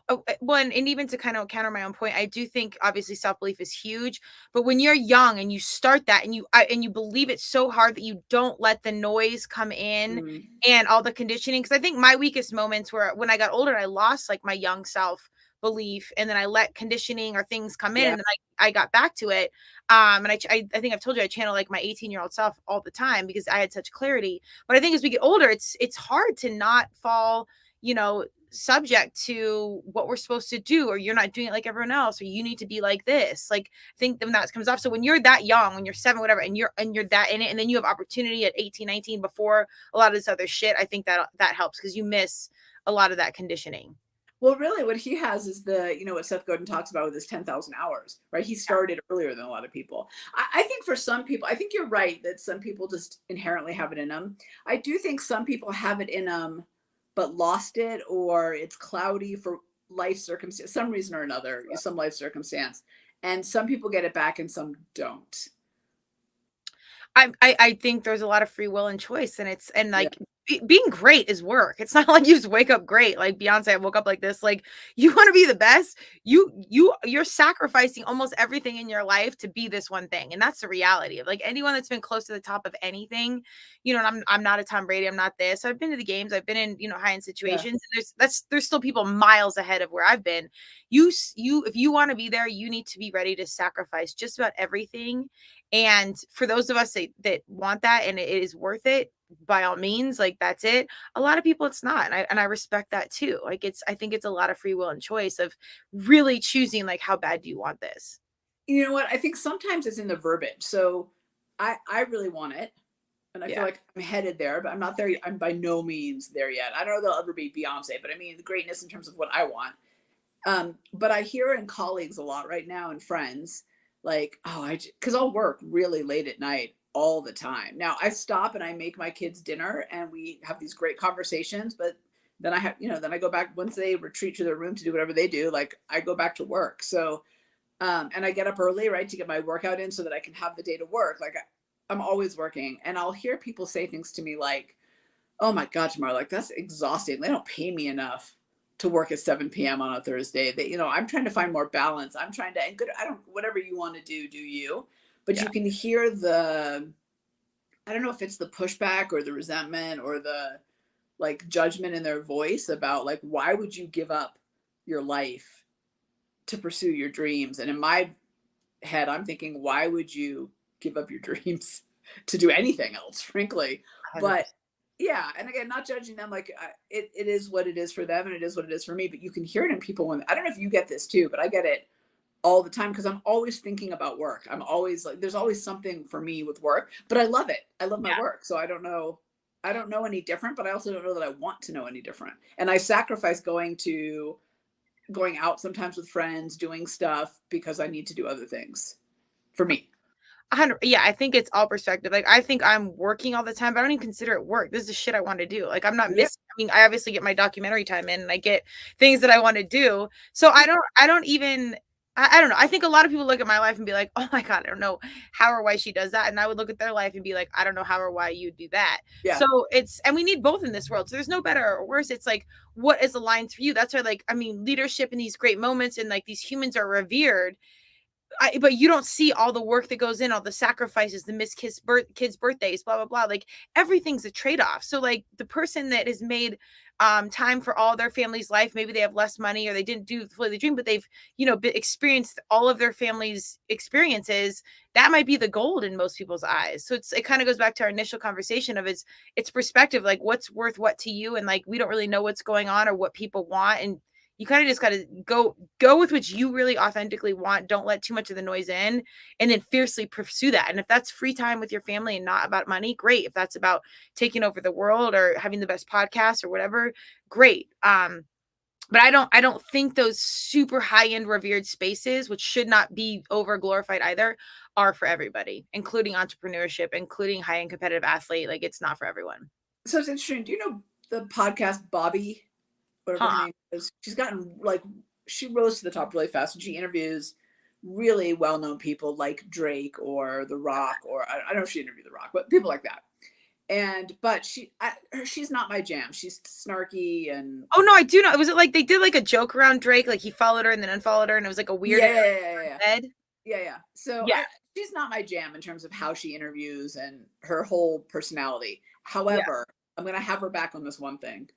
Oh, well, and even to kind of counter my own point, I do think obviously self-belief is huge, but when you're young and you start that, and you believe it so hard that you don't let the noise come in Mm. and all the conditioning. Because I think my weakest moments were when I got older, I lost like my young self belief, and then I let conditioning or things come in, Yeah. and then I got back to it. And I think I've told you, I channel like my 18-year-old self all the time because I had such clarity. But I think as we get older, it's hard to not fall, subject to what we're supposed to do, or you're not doing it like everyone else, or you need to be like this. Like, I think then that comes off. So when you're that young, when you're 7, whatever, and you're that in it, and then you have opportunity at 18, 19 before a lot of this other shit, I think that helps because you miss a lot of that conditioning. Well, really, what he has is what Seth Godin talks about with his 10,000 hours, right? He started earlier than a lot of people. I think for some people, I think you're right that some people just inherently have it in them. I do think some people have it in them, but lost it, or it's cloudy for life circumstance, some reason or another, some life circumstance. And some people get it back and some don't. I think there's a lot of free will and choice, and Yeah. like being great is work. It's not like you just wake up great. Like Beyonce, I woke up like this. Like, you want to be the best. You're sacrificing almost everything in your life to be this one thing, and that's the reality of like anyone that's been close to the top of anything. And I'm not a Tom Brady. I'm not this. I've been to the games. I've been in high end Yeah. situations. And there's still people miles ahead of where I've been. If you want to be there, you need to be ready to sacrifice just about everything. And for those of us that want that and it is worth it, by all means, like that's it. A lot of people it's not. And I respect that too. Like I think it's a lot of free will and choice of really choosing like how bad do you want this? You know what? I think sometimes it's in the verbiage. So I really want it. And I feel Yeah. like I'm headed there, but I'm not there. I'm by no means there yet. I don't know if they'll ever be Beyonce, but I mean the greatness in terms of what I want. But I hear in colleagues a lot right now and friends like, oh, because I'll work really late at night all the time. Now I stop and I make my kids dinner and we have these great conversations, but then then I go back once they retreat to their room to do whatever they do. Like I go back to work. So, and I get up early, right, to get my workout in so that I can have the day to work. Like I'm always working, and I'll hear people say things to me like, "Oh my god, Tamara, like that's exhausting. They don't pay me enough to work at 7 p.m. on a Thursday. They, I'm trying to find more balance. I'm trying to, and good, I don't, whatever you want to do you." But Yeah. you can hear the, I don't know if it's the pushback or the resentment or the like judgment in their voice about like, why would you give up your life to pursue your dreams? And in my head, I'm thinking, why would you give up your dreams to do anything else, frankly? But 100%. yeah, and again, not judging them, like it is what it is for them and it is what it is for me. But you can hear it in people when, I don't know if you get this too, but I get it all the time because I'm always thinking about work. I'm always like, there's always something for me with work, but I love it. I love my Yeah. work. So I don't know any different, but I also don't know that I want to know any different. And I sacrifice going out sometimes with friends, doing stuff because I need to do other things for me. 100, yeah, I think it's all perspective. Like, I think I'm working all the time, but I don't even consider it work. This is shit I want to do. Like, I'm not Yeah. missing. I mean, I obviously get my documentary time in and I get things that I want to do. So I don't even, I don't know. I think a lot of people look at my life and be like, oh my God, I don't know how or why she does that. And I would look at their life and be like, I don't know how or why you do that. Yeah. So and we need both in this world. So there's no better or worse. It's like, what is aligned for you? That's why, like, I mean, leadership in these great moments and like these humans are revered, but you don't see all the work that goes in, all the sacrifices, the missed kids' birthdays, blah blah blah. Like, everything's a trade off. So like the person that has made time for all their family's life, maybe they have less money or they didn't do fully the dream, but they've experienced all of their family's experiences. That might be the gold in most people's eyes. So it kind of goes back to our initial conversation of it's perspective, like what's worth what to you, and like we don't really know what's going on or what people want, and you kind of just got to go with what you really authentically want. Don't let too much of the noise in, and then fiercely pursue that. And if that's free time with your family and not about money, great. If that's about taking over the world or having the best podcast or whatever, great. But I don't think those super high end revered spaces, which should not be over glorified either, are for everybody, including entrepreneurship, including high end competitive athlete. Like, it's not for everyone. So it's interesting. Do you know the podcast Bobby, whatever her Huh. name is? She's gotten like, she rose to the top really fast and she interviews really well-known people like Drake or The Rock, or I don't know if she interviewed The Rock, but people like that. And but she's not my jam. She's snarky and Oh no, I do know. Was it like they did like a joke around Drake, like he followed her and then unfollowed her, and it was like a weird yeah, yeah, yeah, yeah, bed? yeah, yeah. So Yeah, she's not my jam in terms of how she interviews and her whole personality. yeah, However, I'm gonna have her back on this one thing.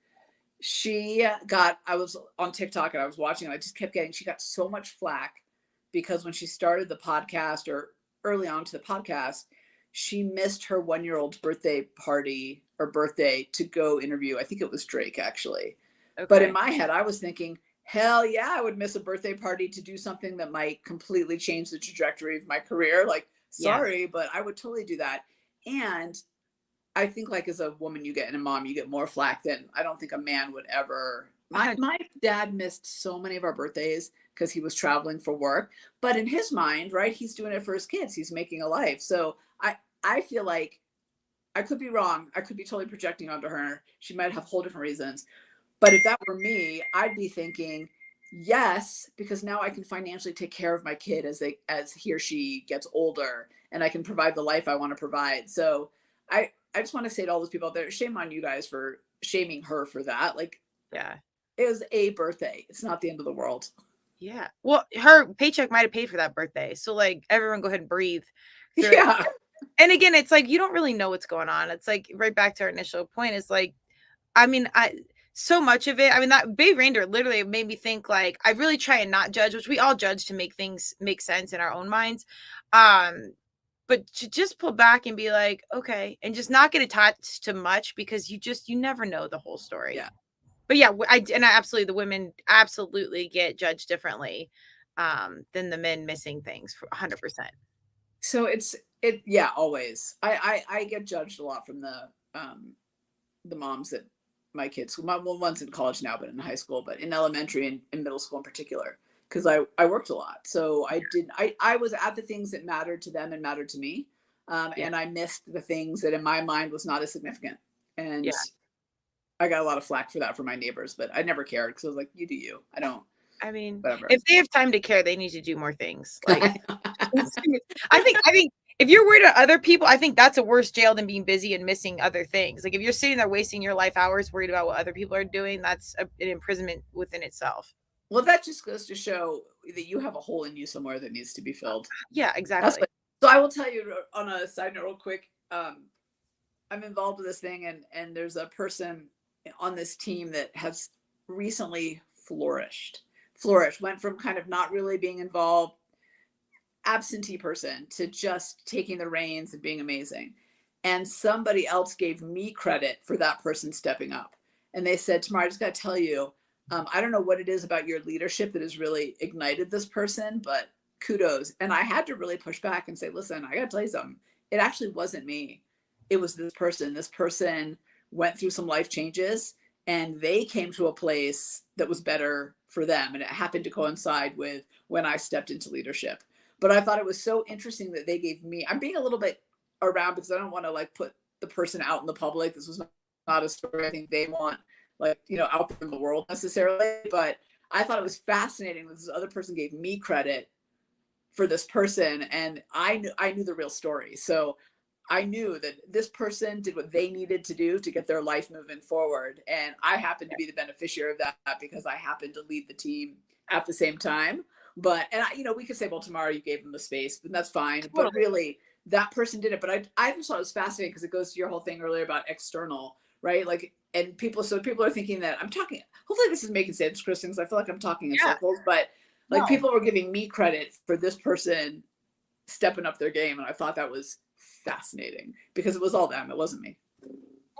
I was on TikTok and I was watching and I just kept she got so much flack because when she started the podcast or early on to the podcast, she missed her 1 year old's birthday party or birthday to go interview. I think it was Drake actually. But in okay, my head, I was thinking, hell yeah, I would miss a birthday party to do something that might completely change the trajectory of my career. Like, yeah, sorry, but I would totally do that. And I think like as a woman you get and a mom you get more flack than I don't think a man would ever. My dad missed so many of our birthdays because he was traveling for work, but in his mind, right, he's doing it for his kids. He's making a life. So I feel like I could be wrong. I could be totally projecting onto her. She might have whole different reasons. But if that were me, I'd be thinking, yes, because now I can financially take care of my kid as he or she gets older and I can provide the life I want to provide. So I just want to say to all those people out there, shame on you guys for shaming her for that. Like, yeah, it was a birthday. It's not the end of the world. yeah. Well, her paycheck might have paid for that birthday, so like everyone, go ahead and breathe through it. Yeah. And again, it's like you don't really know what's going on. It's like right back to our initial point. Is like, I mean, I so much of it. I mean, that Baby Reindeer literally made me think. Like, I really try and not judge, which we all judge to make things make sense in our own minds. But to just pull back and be like, okay, and just not get attached to much, because you never know the whole story. Yeah. But yeah, I absolutely, the women absolutely get judged differently than the men missing things for 100%. So yeah, always. I get judged a lot from the moms that my kids, one's in college now, but in high school, but in elementary and in middle school in particular, because I worked a lot. So I was at the things that mattered to them and mattered to me. Yeah, And I missed the things that in my mind was not as significant. And yeah. I got a lot of flack for that from my neighbors, but I never cared because I was like, you do you. I don't, I mean, whatever. if they have time to care, they need to do more things. Like, I think if you're worried about other people, I think that's a worse jail than being busy and missing other things. Like if you're sitting there wasting your life hours worried about what other people are doing, that's an imprisonment within itself. Well, that just goes to show that you have a hole in you somewhere that needs to be filled. Yeah, That's exactly. what. So I will tell you on a side note, real quick. I'm involved with this thing, and there's a person on this team that has recently flourished, went from kind of not really being involved, absentee person, to just taking the reins and being amazing. And somebody else gave me credit for that person stepping up. And they said, Tamara, I just got to tell you, I don't know what it is about your leadership that has really ignited this person, but kudos. And I had to really push back and say, listen, I got to tell you something. It actually wasn't me. It was this person. This person went through some life changes and they came to a place that was better for them. And it happened to coincide with when I stepped into leadership. But I thought it was so interesting that they gave me, I'm being a little bit around because I don't want to like put the person out in the public. This was not a story I think they want, like, you know, out there in the world necessarily. But I thought it was fascinating that this other person gave me credit for this person. And I knew the real story. So I knew that this person did what they needed to do to get their life moving forward. And I happened to be the beneficiary of that because I happened to lead the team at the same time. But, and I, you know, we could say, well, tomorrow you gave them the space, but that's fine. Totally. But really, that person did it. But I just thought it was fascinating because it goes to your whole thing earlier about external, right? Like, and people, so people are thinking that I'm talking, hopefully this is making sense, Kristen, because I feel like I'm talking in circles, but like people were giving me credit for this person stepping up their game. And I thought that was fascinating because it was all them. It wasn't me.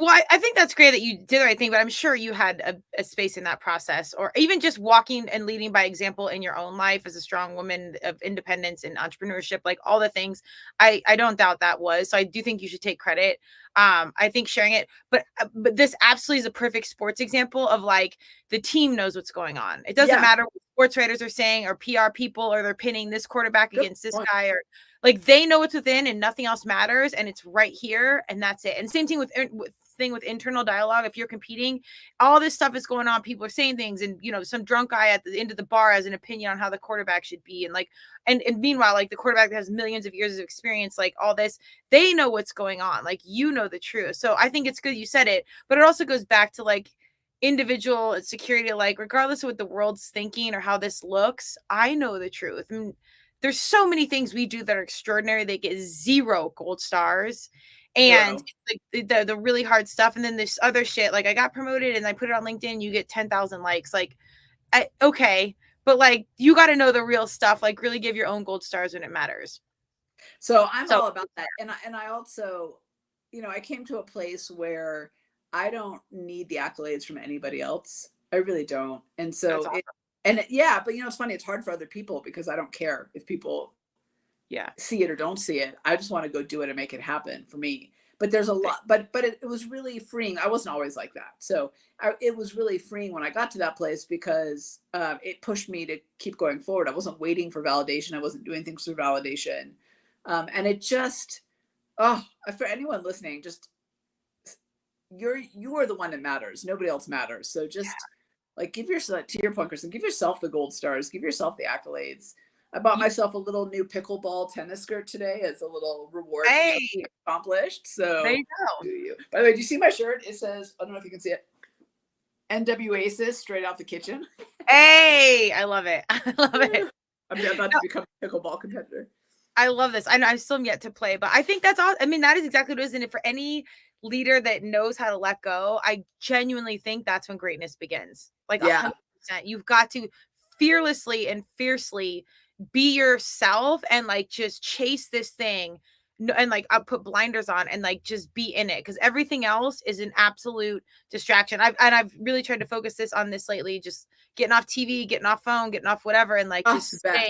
Well, I think that's great that you did the right thing, but I'm sure you had a space in that process, or even just walking and leading by example in your own life as a strong woman of independence and entrepreneurship, like all the things. I don't doubt that was. So I do think you should take credit. I think sharing it, but this absolutely is a perfect sports example of like the team knows what's going on. It doesn't matter what sports writers are saying or PR people, or they're pinning this quarterback against this guy, or like they know what's within and nothing else matters, and it's right here, and that's it. And same thing with internal dialogue. If you're competing, all this stuff is going on. People are saying things, and you know, some drunk guy at the end of the bar has an opinion on how the quarterback should be, and like, and meanwhile, like the quarterback that has millions of years of experience, like all this, they know what's going on. Like, you know the truth. So I think it's good you said it, but it also goes back to like individual security. Like, regardless of what the world's thinking or how this looks, I know the truth. I mean, there's so many things we do that are extraordinary. They get 0 gold stars. And like the really hard stuff. And then this other shit, like I got promoted and I put it on LinkedIn, you get 10,000 likes. Like, okay. But like, you got to know the real stuff, like really give your own gold stars when it matters. So I'm all about that. And I also, you know, I came to a place where I don't need the accolades from anybody else. I really don't. And so, yeah, but you know, it's funny. It's hard for other people because I don't care if people see it or don't see it. I just want to go do it and make it happen for me. But there's a lot, but it was really freeing. I wasn't always like that. So it was really freeing when I got to that place because it pushed me to keep going forward. I wasn't waiting for validation. I wasn't doing things for validation. And it just, for anyone listening, just you are the one that matters. Nobody else matters. So just like give yourself, to your point, Kristen, give yourself the gold stars, give yourself the accolades. I bought myself a little new pickleball tennis skirt today as a little reward accomplished. So there you go. By the way, do you see my shirt? It says, I don't know if you can see it, NWAsis, straight out the kitchen. Hey, I love it. I love it. I'm about to become a pickleball competitor. I love this. I still am yet to play, but I think that's all. I mean, that is exactly what it is. And for any leader that knows how to let go, I genuinely think that's when greatness begins. Like 100%. You've got to fearlessly and fiercely be yourself and like just chase this thing, and like I'll put blinders on and like just be in it, because everything else is an absolute distraction. I've really tried to focus this on this lately, just getting off TV, getting off phone, getting off whatever, and like just staying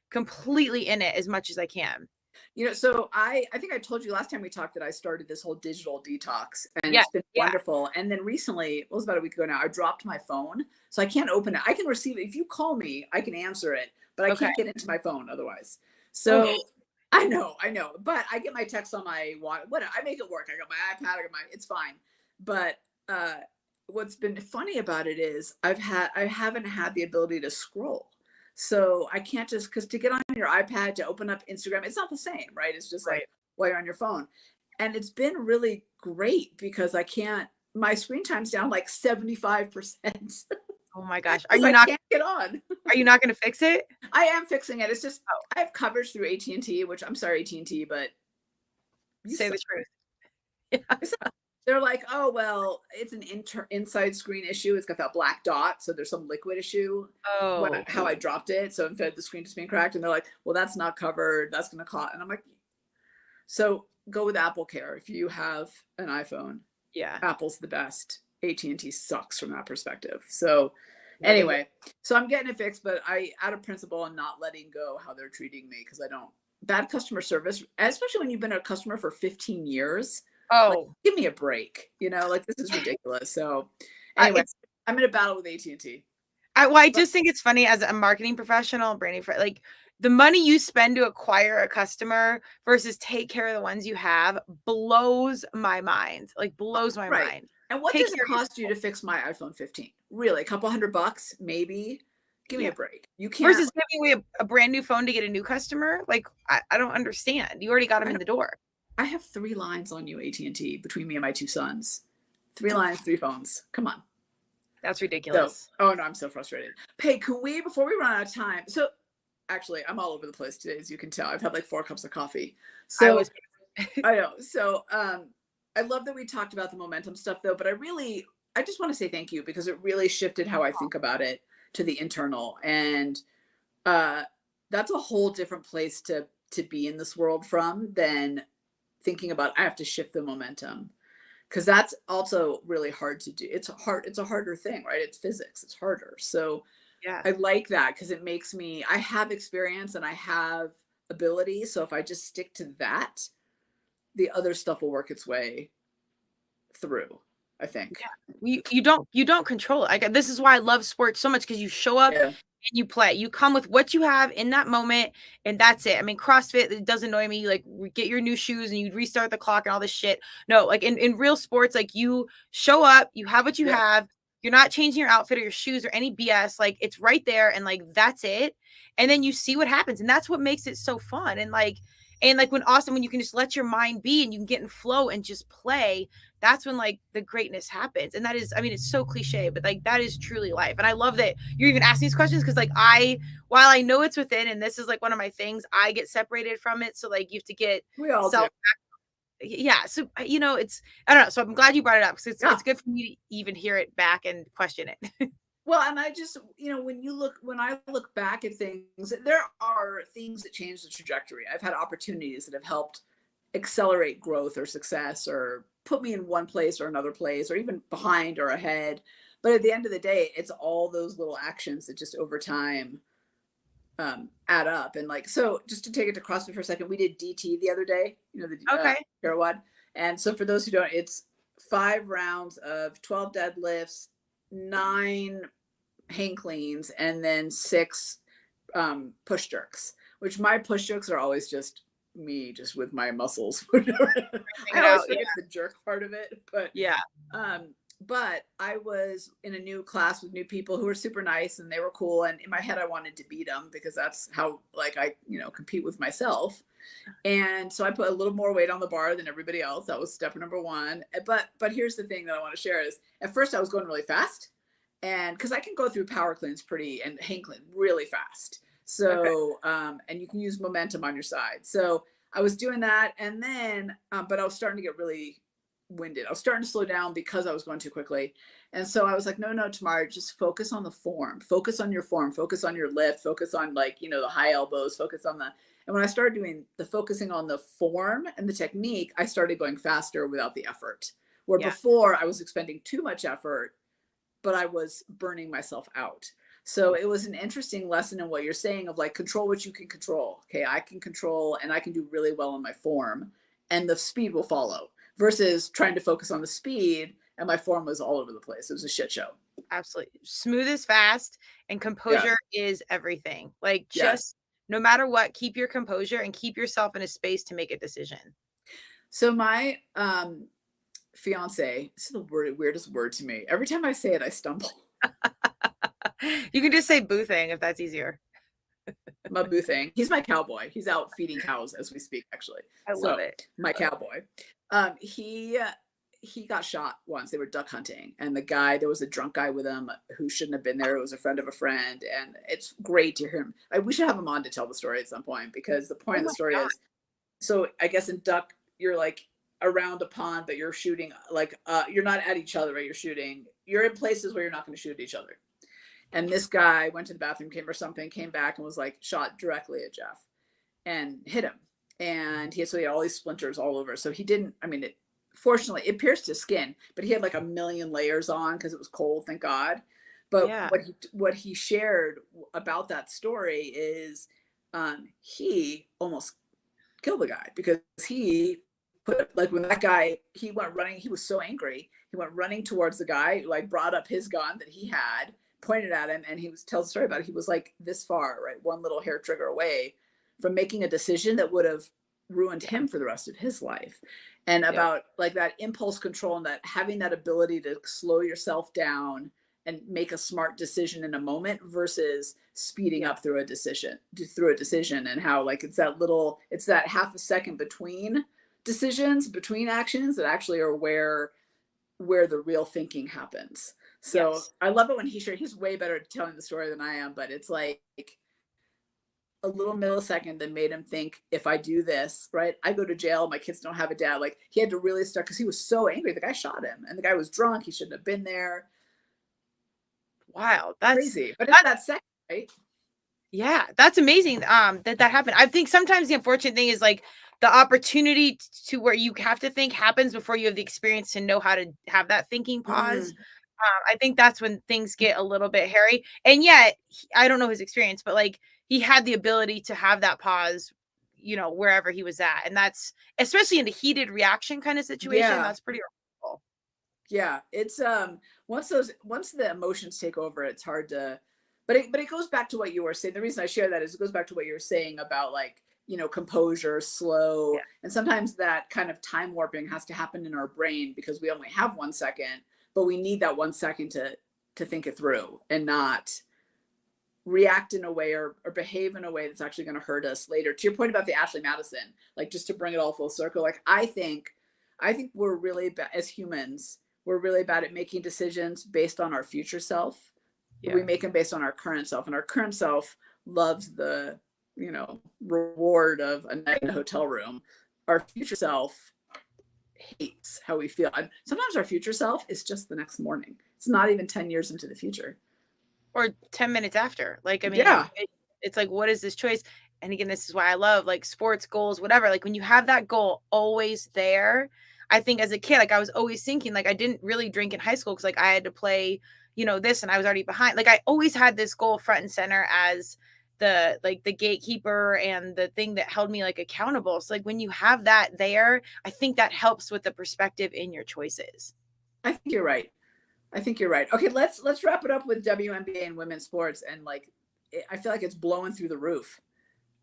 completely in it as much as I can. You know, so I think I told you last time we talked that I started this whole digital detox, and it's been wonderful. And then recently, it was about a week ago now, I dropped my phone, so I can't open it. I can receive it. If you call me, I can answer it, but I can't get into my phone otherwise. So I know, but I get my texts on my whatever. I make it work. I got my iPad. It's fine. But what's been funny about it is I haven't had the ability to scroll. So I can't just, because to get on your iPad to open up Instagram, it's not the same, right? It's just Right. like while you're on your phone. And it's been really great because I can't, my screen time's down like 75% Oh my gosh. because I can't get on. Are you not going to fix it? I am fixing it. It's just, Oh, I have coverage through AT&T, which I'm sorry, AT&T, but you say suck. the truth. Yeah. They're like, oh, well, it's an inside screen issue. It's got that black dot. So there's some liquid issue, Oh, how I dropped it. So instead of the screen just being cracked, and they're like, well, that's not covered. That's going to cost. And I'm like, so go with Apple Care. If you have an iPhone, yeah. Apple's the best. AT&T sucks from that perspective. So Yeah, they anyway, so I'm getting it fixed, but out of principle, I'm not letting go how they're treating me because I don't, bad customer service, especially when you've been a customer for 15 years. Like, Oh, give me a break, like this is ridiculous. So anyway, it's I'm in a battle with AT&T. I just think it's funny as a marketing professional, branding for like the money you spend to acquire a customer versus take care of the ones you have blows my mind. Like blows my Right. mind. And what Take does it care of cost you to fix my iPhone 15? Really, a couple $100, maybe? Give me yeah. a break. You can't. Versus giving away a brand new phone to get a new customer. Like I don't understand. You already got them in the door. I have 3 lines on you, AT&T, between me and my 2 sons. 3 lines, 3 phones. Come on. That's So, ridiculous. oh no, I'm so frustrated. Hey, can we, before we run out of time, so actually, I'm all over the place today, as you can tell. I've had like 4 cups of coffee. I So was I know. So I love that we talked about the momentum stuff though, but I just want to say thank you because it really shifted how I think about it to the internal. And uh that's a whole different place to be in this world from than thinking about I have to shift the momentum. Because that's also really hard to do. It's a harder thing, right? It's physics, it's harder. So yeah. I like that because it makes me, I have experience and I have ability. So if I just stick to that, the other stuff will work its way through, I think. You don't control it. This is why I love sports so much because you show up Yeah. and you play. You come with what you have in that moment, and that's it. I mean, CrossFit, it does annoy me. Like, get your new shoes and you restart the clock and all this shit. No, like in real sports, like you show up, you have what you Yeah. have. You're not changing your outfit or your shoes or any BS. Like it's right there, and like that's it. And then you see what happens, and that's what makes it so fun. And like when Austin, when you can just let your mind be and you can get in flow and just play, that's when like the greatness happens. And that is, I mean, it's so cliche, but like that is truly life. And I love that you're even asking these questions because like while I know it's within, and this is like one of my things, I get separated from it. So like you have to get We all self. Yeah. So it's I don't know. So I'm glad you brought it up because it's good for me to even hear it back and question it. Well, and I just, when I look back at things, there are things that change the trajectory. I've had opportunities that have helped accelerate growth or success or put me in one place or another place or even behind or ahead. But at the end of the day, it's all those little actions that just over time add up. And like, so just to take it to CrossFit for a second, we did DT the other day, the Okay. Carowad. And so for those who don't, it's 5 rounds of 12 deadlifts, 9 hang cleans, and then 6 push jerks, which my push jerks are always just me just with my muscles. I always forget the jerk part of it, but yeah. But I was in a new class with new people who were super nice and they were cool. And in my head, I wanted to beat them because that's how like I, compete with myself. And so I put a little more weight on the bar than everybody else. That was step number 1. But here's the thing that I want to share is at first I was going really fast. And because I can go through power cleans and hang clean really fast. So, and you can use momentum on your side. So I was doing that. And then, but I was starting to get really winded. I was starting to slow down because I was going too quickly. And so I was like, no, Tamara, just focus on the form, focus on your form, focus on your lift, focus on like, the high elbows, focus on and when I started doing the focusing on the form and the technique, I started going faster without the effort. Where before I was expending too much effort, but I was burning myself out. So it was an interesting lesson in what you're saying of like control what you can control. Okay, I can control and I can do really well in my form and the speed will follow versus trying to focus on the speed and my form was all over the place. It was a shit show. Absolutely. Smooth is fast and composure is everything. Like just no matter what, keep your composure and keep yourself in a space to make a decision. So my fiance, this is the weirdest word to me. Every time I say it, I stumble. You can just say boo thing if that's easier. Mabu thing. He's my cowboy. He's out feeding cows as we speak, actually. I love it. My cowboy. He got shot once. They were duck hunting, and there was a drunk guy with him who shouldn't have been there. It was a friend of a friend, and it's great to hear him. We should have him on to tell the story at some point, because the point of the story is, so I guess in duck, you're like around a pond, but you're shooting like you're not at each other, right? You're in places where you're not going to shoot at each other. And this guy went to the bathroom, came back and was like shot directly at Jeff and hit him. And he had all these splinters all over. So he didn't, fortunately, it pierced his skin, but he had like a million layers on because it was cold, thank God. But what he shared about that story is he almost killed the guy, because he when that guy, he went running, he was so angry, he went running towards the guy, like brought up his gun that he had, pointed at him, and tells the story about it. He was like this far, right, one little hair trigger away from making a decision that would have ruined him for the rest of his life. And about like that impulse control, and that having that ability to slow yourself down and make a smart decision in a moment versus speeding up through a decision, and how like it's that half a second between decisions, between actions, that actually are where the real thinking happens. So I love it when he's way better at telling the story than I am, but it's like a little millisecond that made him think, if I do this, right, I go to jail, my kids don't have a dad. Like, he had to really start, because he was so angry. The guy shot him, and the guy was drunk. He shouldn't have been there. Wow, that's crazy. But it's that second, right? Yeah, that's amazing that happened. I think sometimes the unfortunate thing is like the opportunity to where you have to think happens before you have the experience to know how to have that thinking pause. I think that's when things get a little bit hairy. And yet, I don't know his experience, but like he had the ability to have that pause, wherever he was at. And that's, especially in the heated reaction kind of situation, that's pretty remarkable. Yeah, it's once the emotions take over, it's hard to, but it goes back to what you were saying. The reason I share that is it goes back to what you were saying about like, composure, slow, and sometimes that kind of time warping has to happen in our brain because we only have 1 second, but we need that 1 second to think it through and not react in a way or behave in a way that's actually going to hurt us later. To your point about the Ashley Madison, like, just to bring it all full circle, like I think we're really bad as humans. We're really bad at making decisions based on our future self. We make them based on our current self, and our current self loves the reward of a night in a hotel room. Our future self hates how we feel. And sometimes our future self is just the next morning. It's not even 10 years into the future. Or 10 minutes after. Like, it's like, what is this choice? And again, this is why I love like sports goals, whatever. Like when you have that goal always there, I think as a kid, like I was always thinking, like I didn't really drink in high school because like I had to play, this, and I was already behind. Like I always had this goal front and center as the gatekeeper and the thing that held me like accountable. So like when you have that there, I think that helps with the perspective in your choices. I think you're right. Okay, let's wrap it up with WNBA and women's sports. And like, I feel like it's blowing through the roof.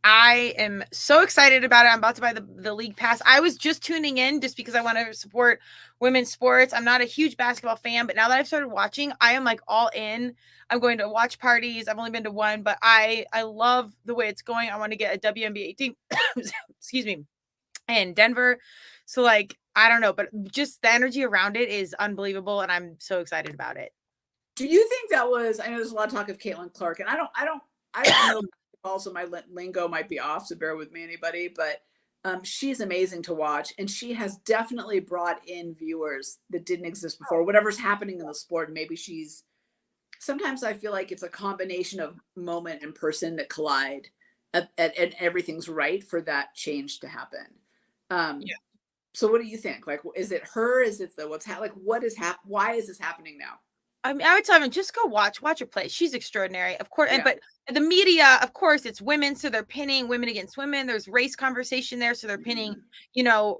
I am so excited about it. I'm about to buy the league pass. I was just tuning in just because I want to support women's sports. I'm not a huge basketball fan, but now that I've started watching, I am like all in. I'm going to watch parties. I've only been to one, but I love the way it's going. I want to get a WNBA team, excuse me, in Denver. So like, I don't know, but just the energy around it is unbelievable. And I'm so excited about it. Do you think that was, I know there's a lot of talk of Caitlin Clark, and I don't know. Also, my lingo might be off, so bear with me, anybody, but she's amazing to watch, and she has definitely brought in viewers that didn't exist before. Whatever's happening in the sport, maybe sometimes I feel like it's a combination of moment and person that collide, and everything's right for that change to happen. So what do you think? Like, is it her? Is it why is this happening now? I mean, I would tell them, just go watch her play. She's extraordinary, of course. But the media, of course, it's women, so they're pinning women against women. There's race conversation there, so they're pinning,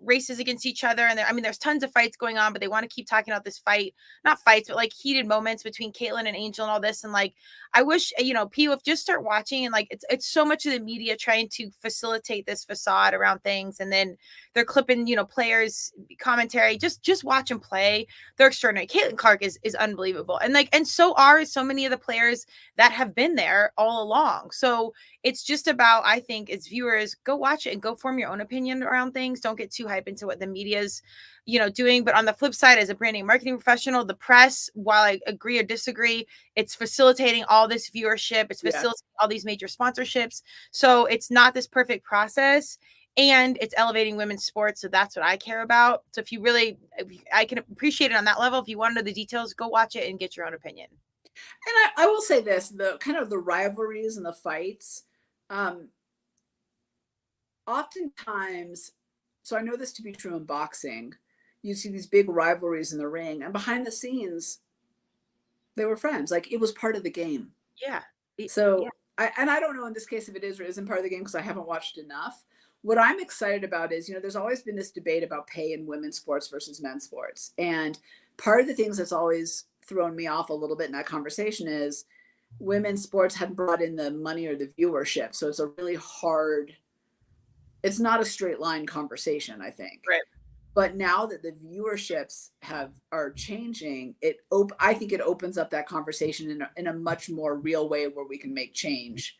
races against each other. And there's tons of fights going on, but they want to keep talking about this fight, not fights, but like heated moments between Caitlin and Angel and all this. And like, I wish, people just start watching, and like, it's so much of the media trying to facilitate this facade around things. And then they're clipping, players commentary. Just watch them play. They're extraordinary. Caitlin Clark is unbelievable. And so are so many of the players that have been there all all along. So it's just about, I think, as viewers, go watch it and go form your own opinion around things. Don't get too hyped into what the media's, doing. But on the flip side, as a branding marketing professional, the press, while I agree or disagree, it's facilitating all this viewership. It's facilitating all these major sponsorships. So it's not this perfect process. And it's elevating women's sports. So that's what I care about. So if you really, I can appreciate it on that level. If you want to know the details, go watch it and get your own opinion. And I will say this, the kind of the rivalries and the fights, oftentimes, so I know this to be true in boxing, you see these big rivalries in the ring, and behind the scenes, they were friends. Like, it was part of the game. Yeah. So, I don't know in this case if it is or isn't part of the game because I haven't watched enough. What I'm excited about is, there's always been this debate about pay in women's sports versus men's sports. And part of the things that's always thrown me off a little bit in that conversation is women's sports hadn't brought in the money or the viewership. So it's a really hard, it's not a straight line conversation, I think. Right. But now that the viewerships are changing, I think it opens up that conversation in a much more real way where we can make change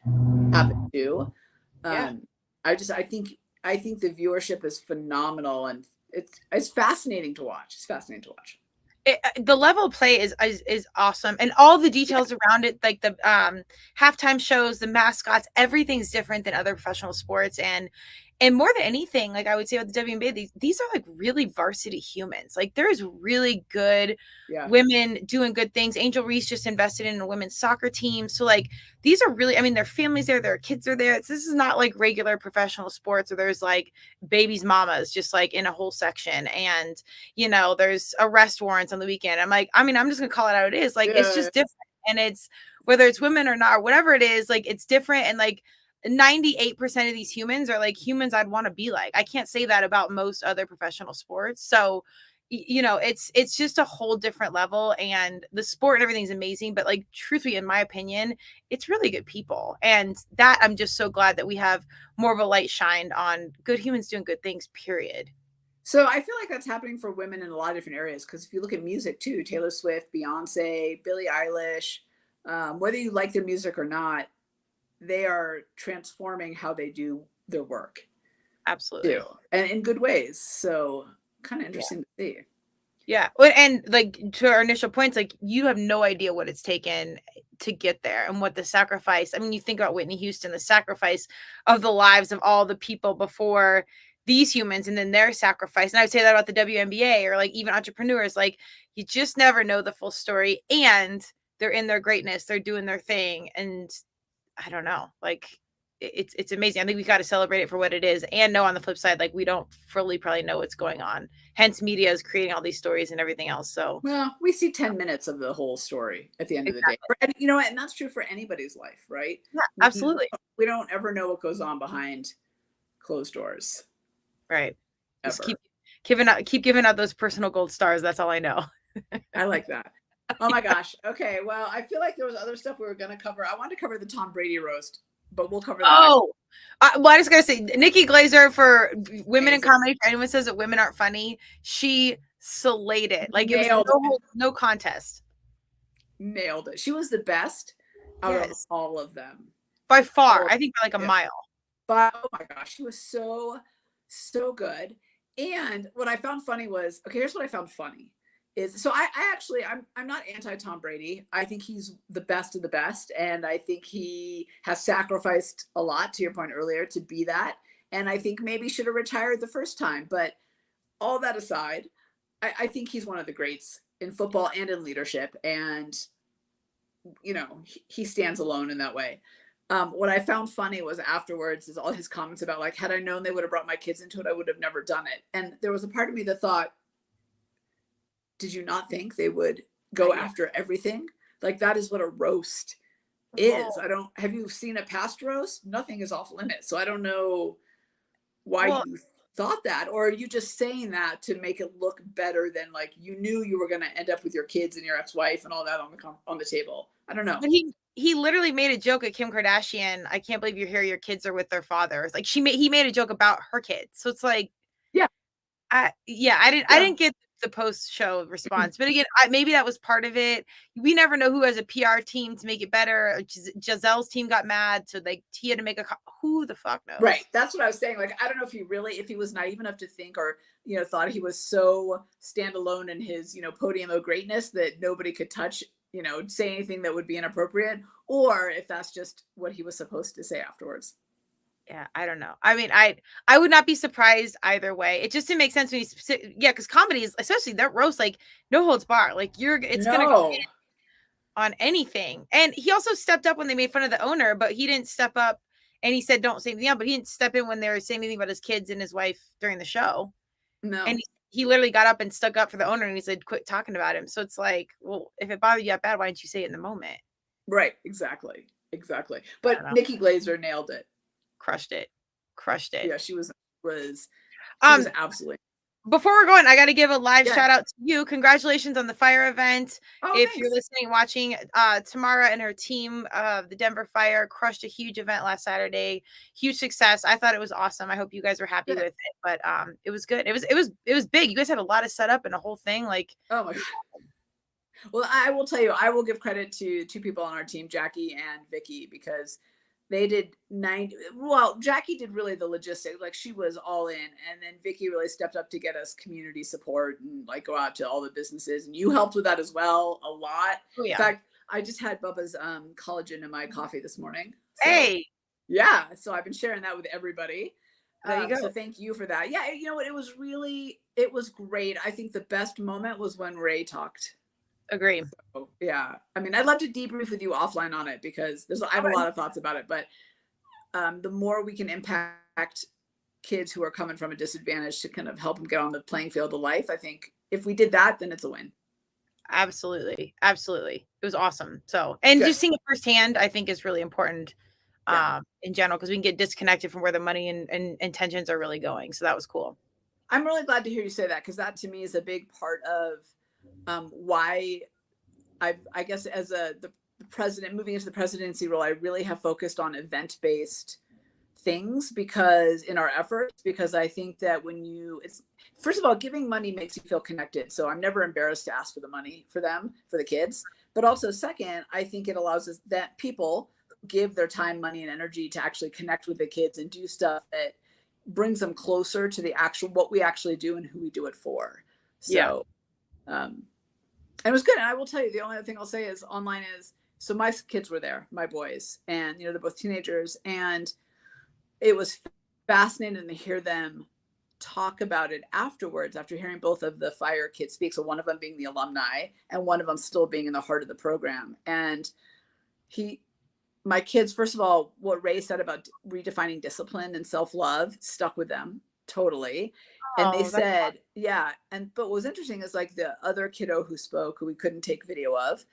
happen too. I think the viewership is phenomenal, and it's fascinating to watch. It's fascinating to watch. The level of play is awesome, and all the details around it, like the halftime shows, the mascots, everything's different than other professional sports, and more than anything, like I would say about the WNBA, these are like really varsity humans. Like there's really good women doing good things. Angel Reese just invested in a women's soccer team. So like these are really, I mean, their families there, their kids are there. This is not like regular professional sports where there's like babies' mamas just like in a whole section. And, there's arrest warrants on the weekend. I'm just going to call it how it is. Like, it's just different. And it's, whether it's women or not, or whatever it is, like, it's different. And like, 98% of these humans are like humans I'd want to be like. I can't say that about most other professional sports. So, it's just a whole different level, and the sport and everything's amazing. But like, truthfully, in my opinion, it's really good people. And that I'm just so glad that we have more of a light shined on good humans doing good things, period. So I feel like that's happening for women in a lot of different areas. Because if you look at music too, Taylor Swift, Beyonce, Billie Eilish, whether you like their music or not, they are transforming how they do their work. Absolutely. Too, and in good ways. So kind of interesting to see. Yeah. And like to our initial points, like you have no idea what it's taken to get there and what the sacrifice. I mean, you think about Whitney Houston, the sacrifice of the lives of all the people before these humans and then their sacrifice. And I would say that about the WNBA or like even entrepreneurs. Like you just never know the full story, and they're in their greatness. They're doing their thing. And I don't know, like it's amazing. I think we got to celebrate it for what it is, and know on the flip side, like we don't fully probably know what's going on. Hence, media is creating all these stories and everything else. So, well, we see 10 minutes of the whole story at the end of the day, and and that's true for anybody's life, right? Yeah, absolutely. We don't ever know what goes on behind closed doors, right? Ever. Just keep giving out those personal gold stars. That's all I know. I like that. Oh my gosh. Okay. Well, I feel like there was other stuff we were going to cover. I wanted to cover the Tom Brady roast, but we'll cover that. Oh, well, I just got to say, Nikki Glaser for Women in Comedy. If anyone says that women aren't funny, she slayed it. Like it was no contest. Nailed it. She was the best out of all of them. By far. I think by like a mile. But oh my gosh, she was so good. And what I found funny was, okay, here's what I found funny. So I'm not anti Tom Brady. I think he's the best of the best. And I think he has sacrificed a lot, to your point earlier, to be that. And I think maybe should have retired the first time. But all that aside, I think he's one of the greats in football and in leadership. And, he stands alone in that way. What I found funny was afterwards is all his comments about like, had I known they would have brought my kids into it, I would have never done it. And there was a part of me that thought, did you not think they would go after everything? Like that is what a roast is. Have you seen a past roast? Nothing is off limits. So I don't know why you thought that, or are you just saying that to make it look better than like you knew you were going to end up with your kids and your ex-wife and all that on the table? I don't know. But he literally made a joke at Kim Kardashian. I can't believe you're here. Your kids are with their fathers. Like he made a joke about her kids. So it's like, I didn't get the post show response. But again, maybe that was part of it. We never know who has a PR team to make it better. Giselle's team got mad, so like he had to make who the fuck knows? Right. That's what I was saying. Like, I don't know if he was naive enough to think, or, thought he was so standalone in his, podium of greatness that nobody could touch, say anything that would be inappropriate, or if that's just what he was supposed to say afterwards. Yeah, I don't know. I mean, I would not be surprised either way. It just didn't make sense when because comedy is, especially that roast, like no holds bar. Like it's gonna go on anything. And he also stepped up when they made fun of the owner, but he didn't step up and he said don't say anything. But he didn't step in when they were saying anything about his kids and his wife during the show. No. And he literally got up and stuck up for the owner and he said, quit talking about him. So it's like, well, if it bothered you that bad, why didn't you say it in the moment? Right. Exactly. But Nikki Glaser nailed it. Crushed it. Yeah, she was absolutely. Before we're going, I got to give a live shout out to you. Congratulations on the fire event. If you're listening, watching, Tamara and her team of the Denver Fire crushed a huge event last Saturday. Huge success. I thought it was awesome. I hope you guys were happy with it. But it was good. It was big. You guys had a lot of setup and a whole thing. Like, oh my God. Well, I will tell you, I will give credit to two people on our team, Jackie and Vicky, because they did Jackie did really the logistics, like she was all in, and then Vicky really stepped up to get us community support and like go out to all the businesses, and you helped with that as well a lot. Oh, yeah. In fact, I just had Bubba's collagen in my coffee this morning. So, hey. Yeah, so I've been sharing that with everybody. There you go. So thank you for that. Yeah, you know what? It was great. I think the best moment was when Ray talked. Agree. So, yeah. I mean, I'd love to debrief with you offline on it because I have a lot of thoughts about it, but the more we can impact kids who are coming from a disadvantage to kind of help them get on the playing field of life, I think if we did that, then it's a win. Absolutely. Absolutely. It was awesome. So, and just seeing it firsthand, I think is really important in general, because we can get disconnected from where the money and intentions are really going. So that was cool. I'm really glad to hear you say that, because that to me is a big part of why I guess as the president, moving into the presidency role, I really have focused on event-based things because I think that first of all, giving money makes you feel connected. So I'm never embarrassed to ask for the money for the kids. But also second, I think it allows us that people give their time, money, and energy to actually connect with the kids and do stuff that brings them closer to what we actually do and who we do it for. So, it was good. And I will tell you, the only other thing I'll say is online so my kids were there, my boys, and, they're both teenagers, and it was fascinating to hear them talk about it afterwards, after hearing both of the Fire kids speak. So one of them being the alumni and one of them still being in the heart of the program. And my kids, first of all, what Ray said about redefining discipline and self-love stuck with them totally. And they said, but what was interesting is like the other kiddo who spoke, who we couldn't take video of,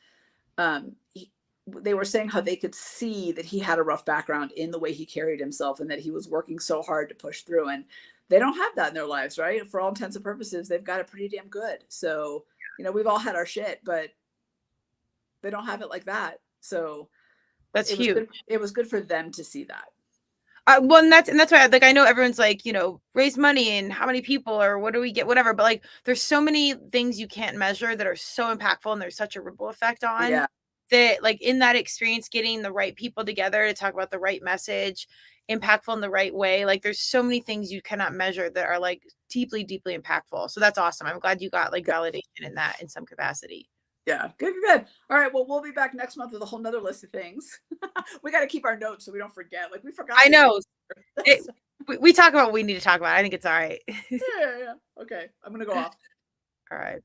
they were saying how they could see that he had a rough background in the way he carried himself and that he was working so hard to push through. And they don't have that in their lives, right? For all intents and purposes, they've got it pretty damn good. So, we've all had our shit, but they don't have it like that. So that's huge. It was good for them to see that. Well, and that's why, like, I know everyone's like, raise money and how many people or what do we get, whatever. But like, there's so many things you can't measure that are so impactful, and there's such a ripple effect on that. Like in that experience, getting the right people together to talk about the right message, impactful in the right way. Like, there's so many things you cannot measure that are like deeply, deeply impactful. So that's awesome. I'm glad you got like validation in that in some capacity. Yeah, good. All right, well, we'll be back next month with a whole nother list of things. We got to keep our notes so we don't forget. Like, we forgot. I know. We talk about what we need to talk about. I think it's all right. Yeah. Okay, I'm going to go off. All right.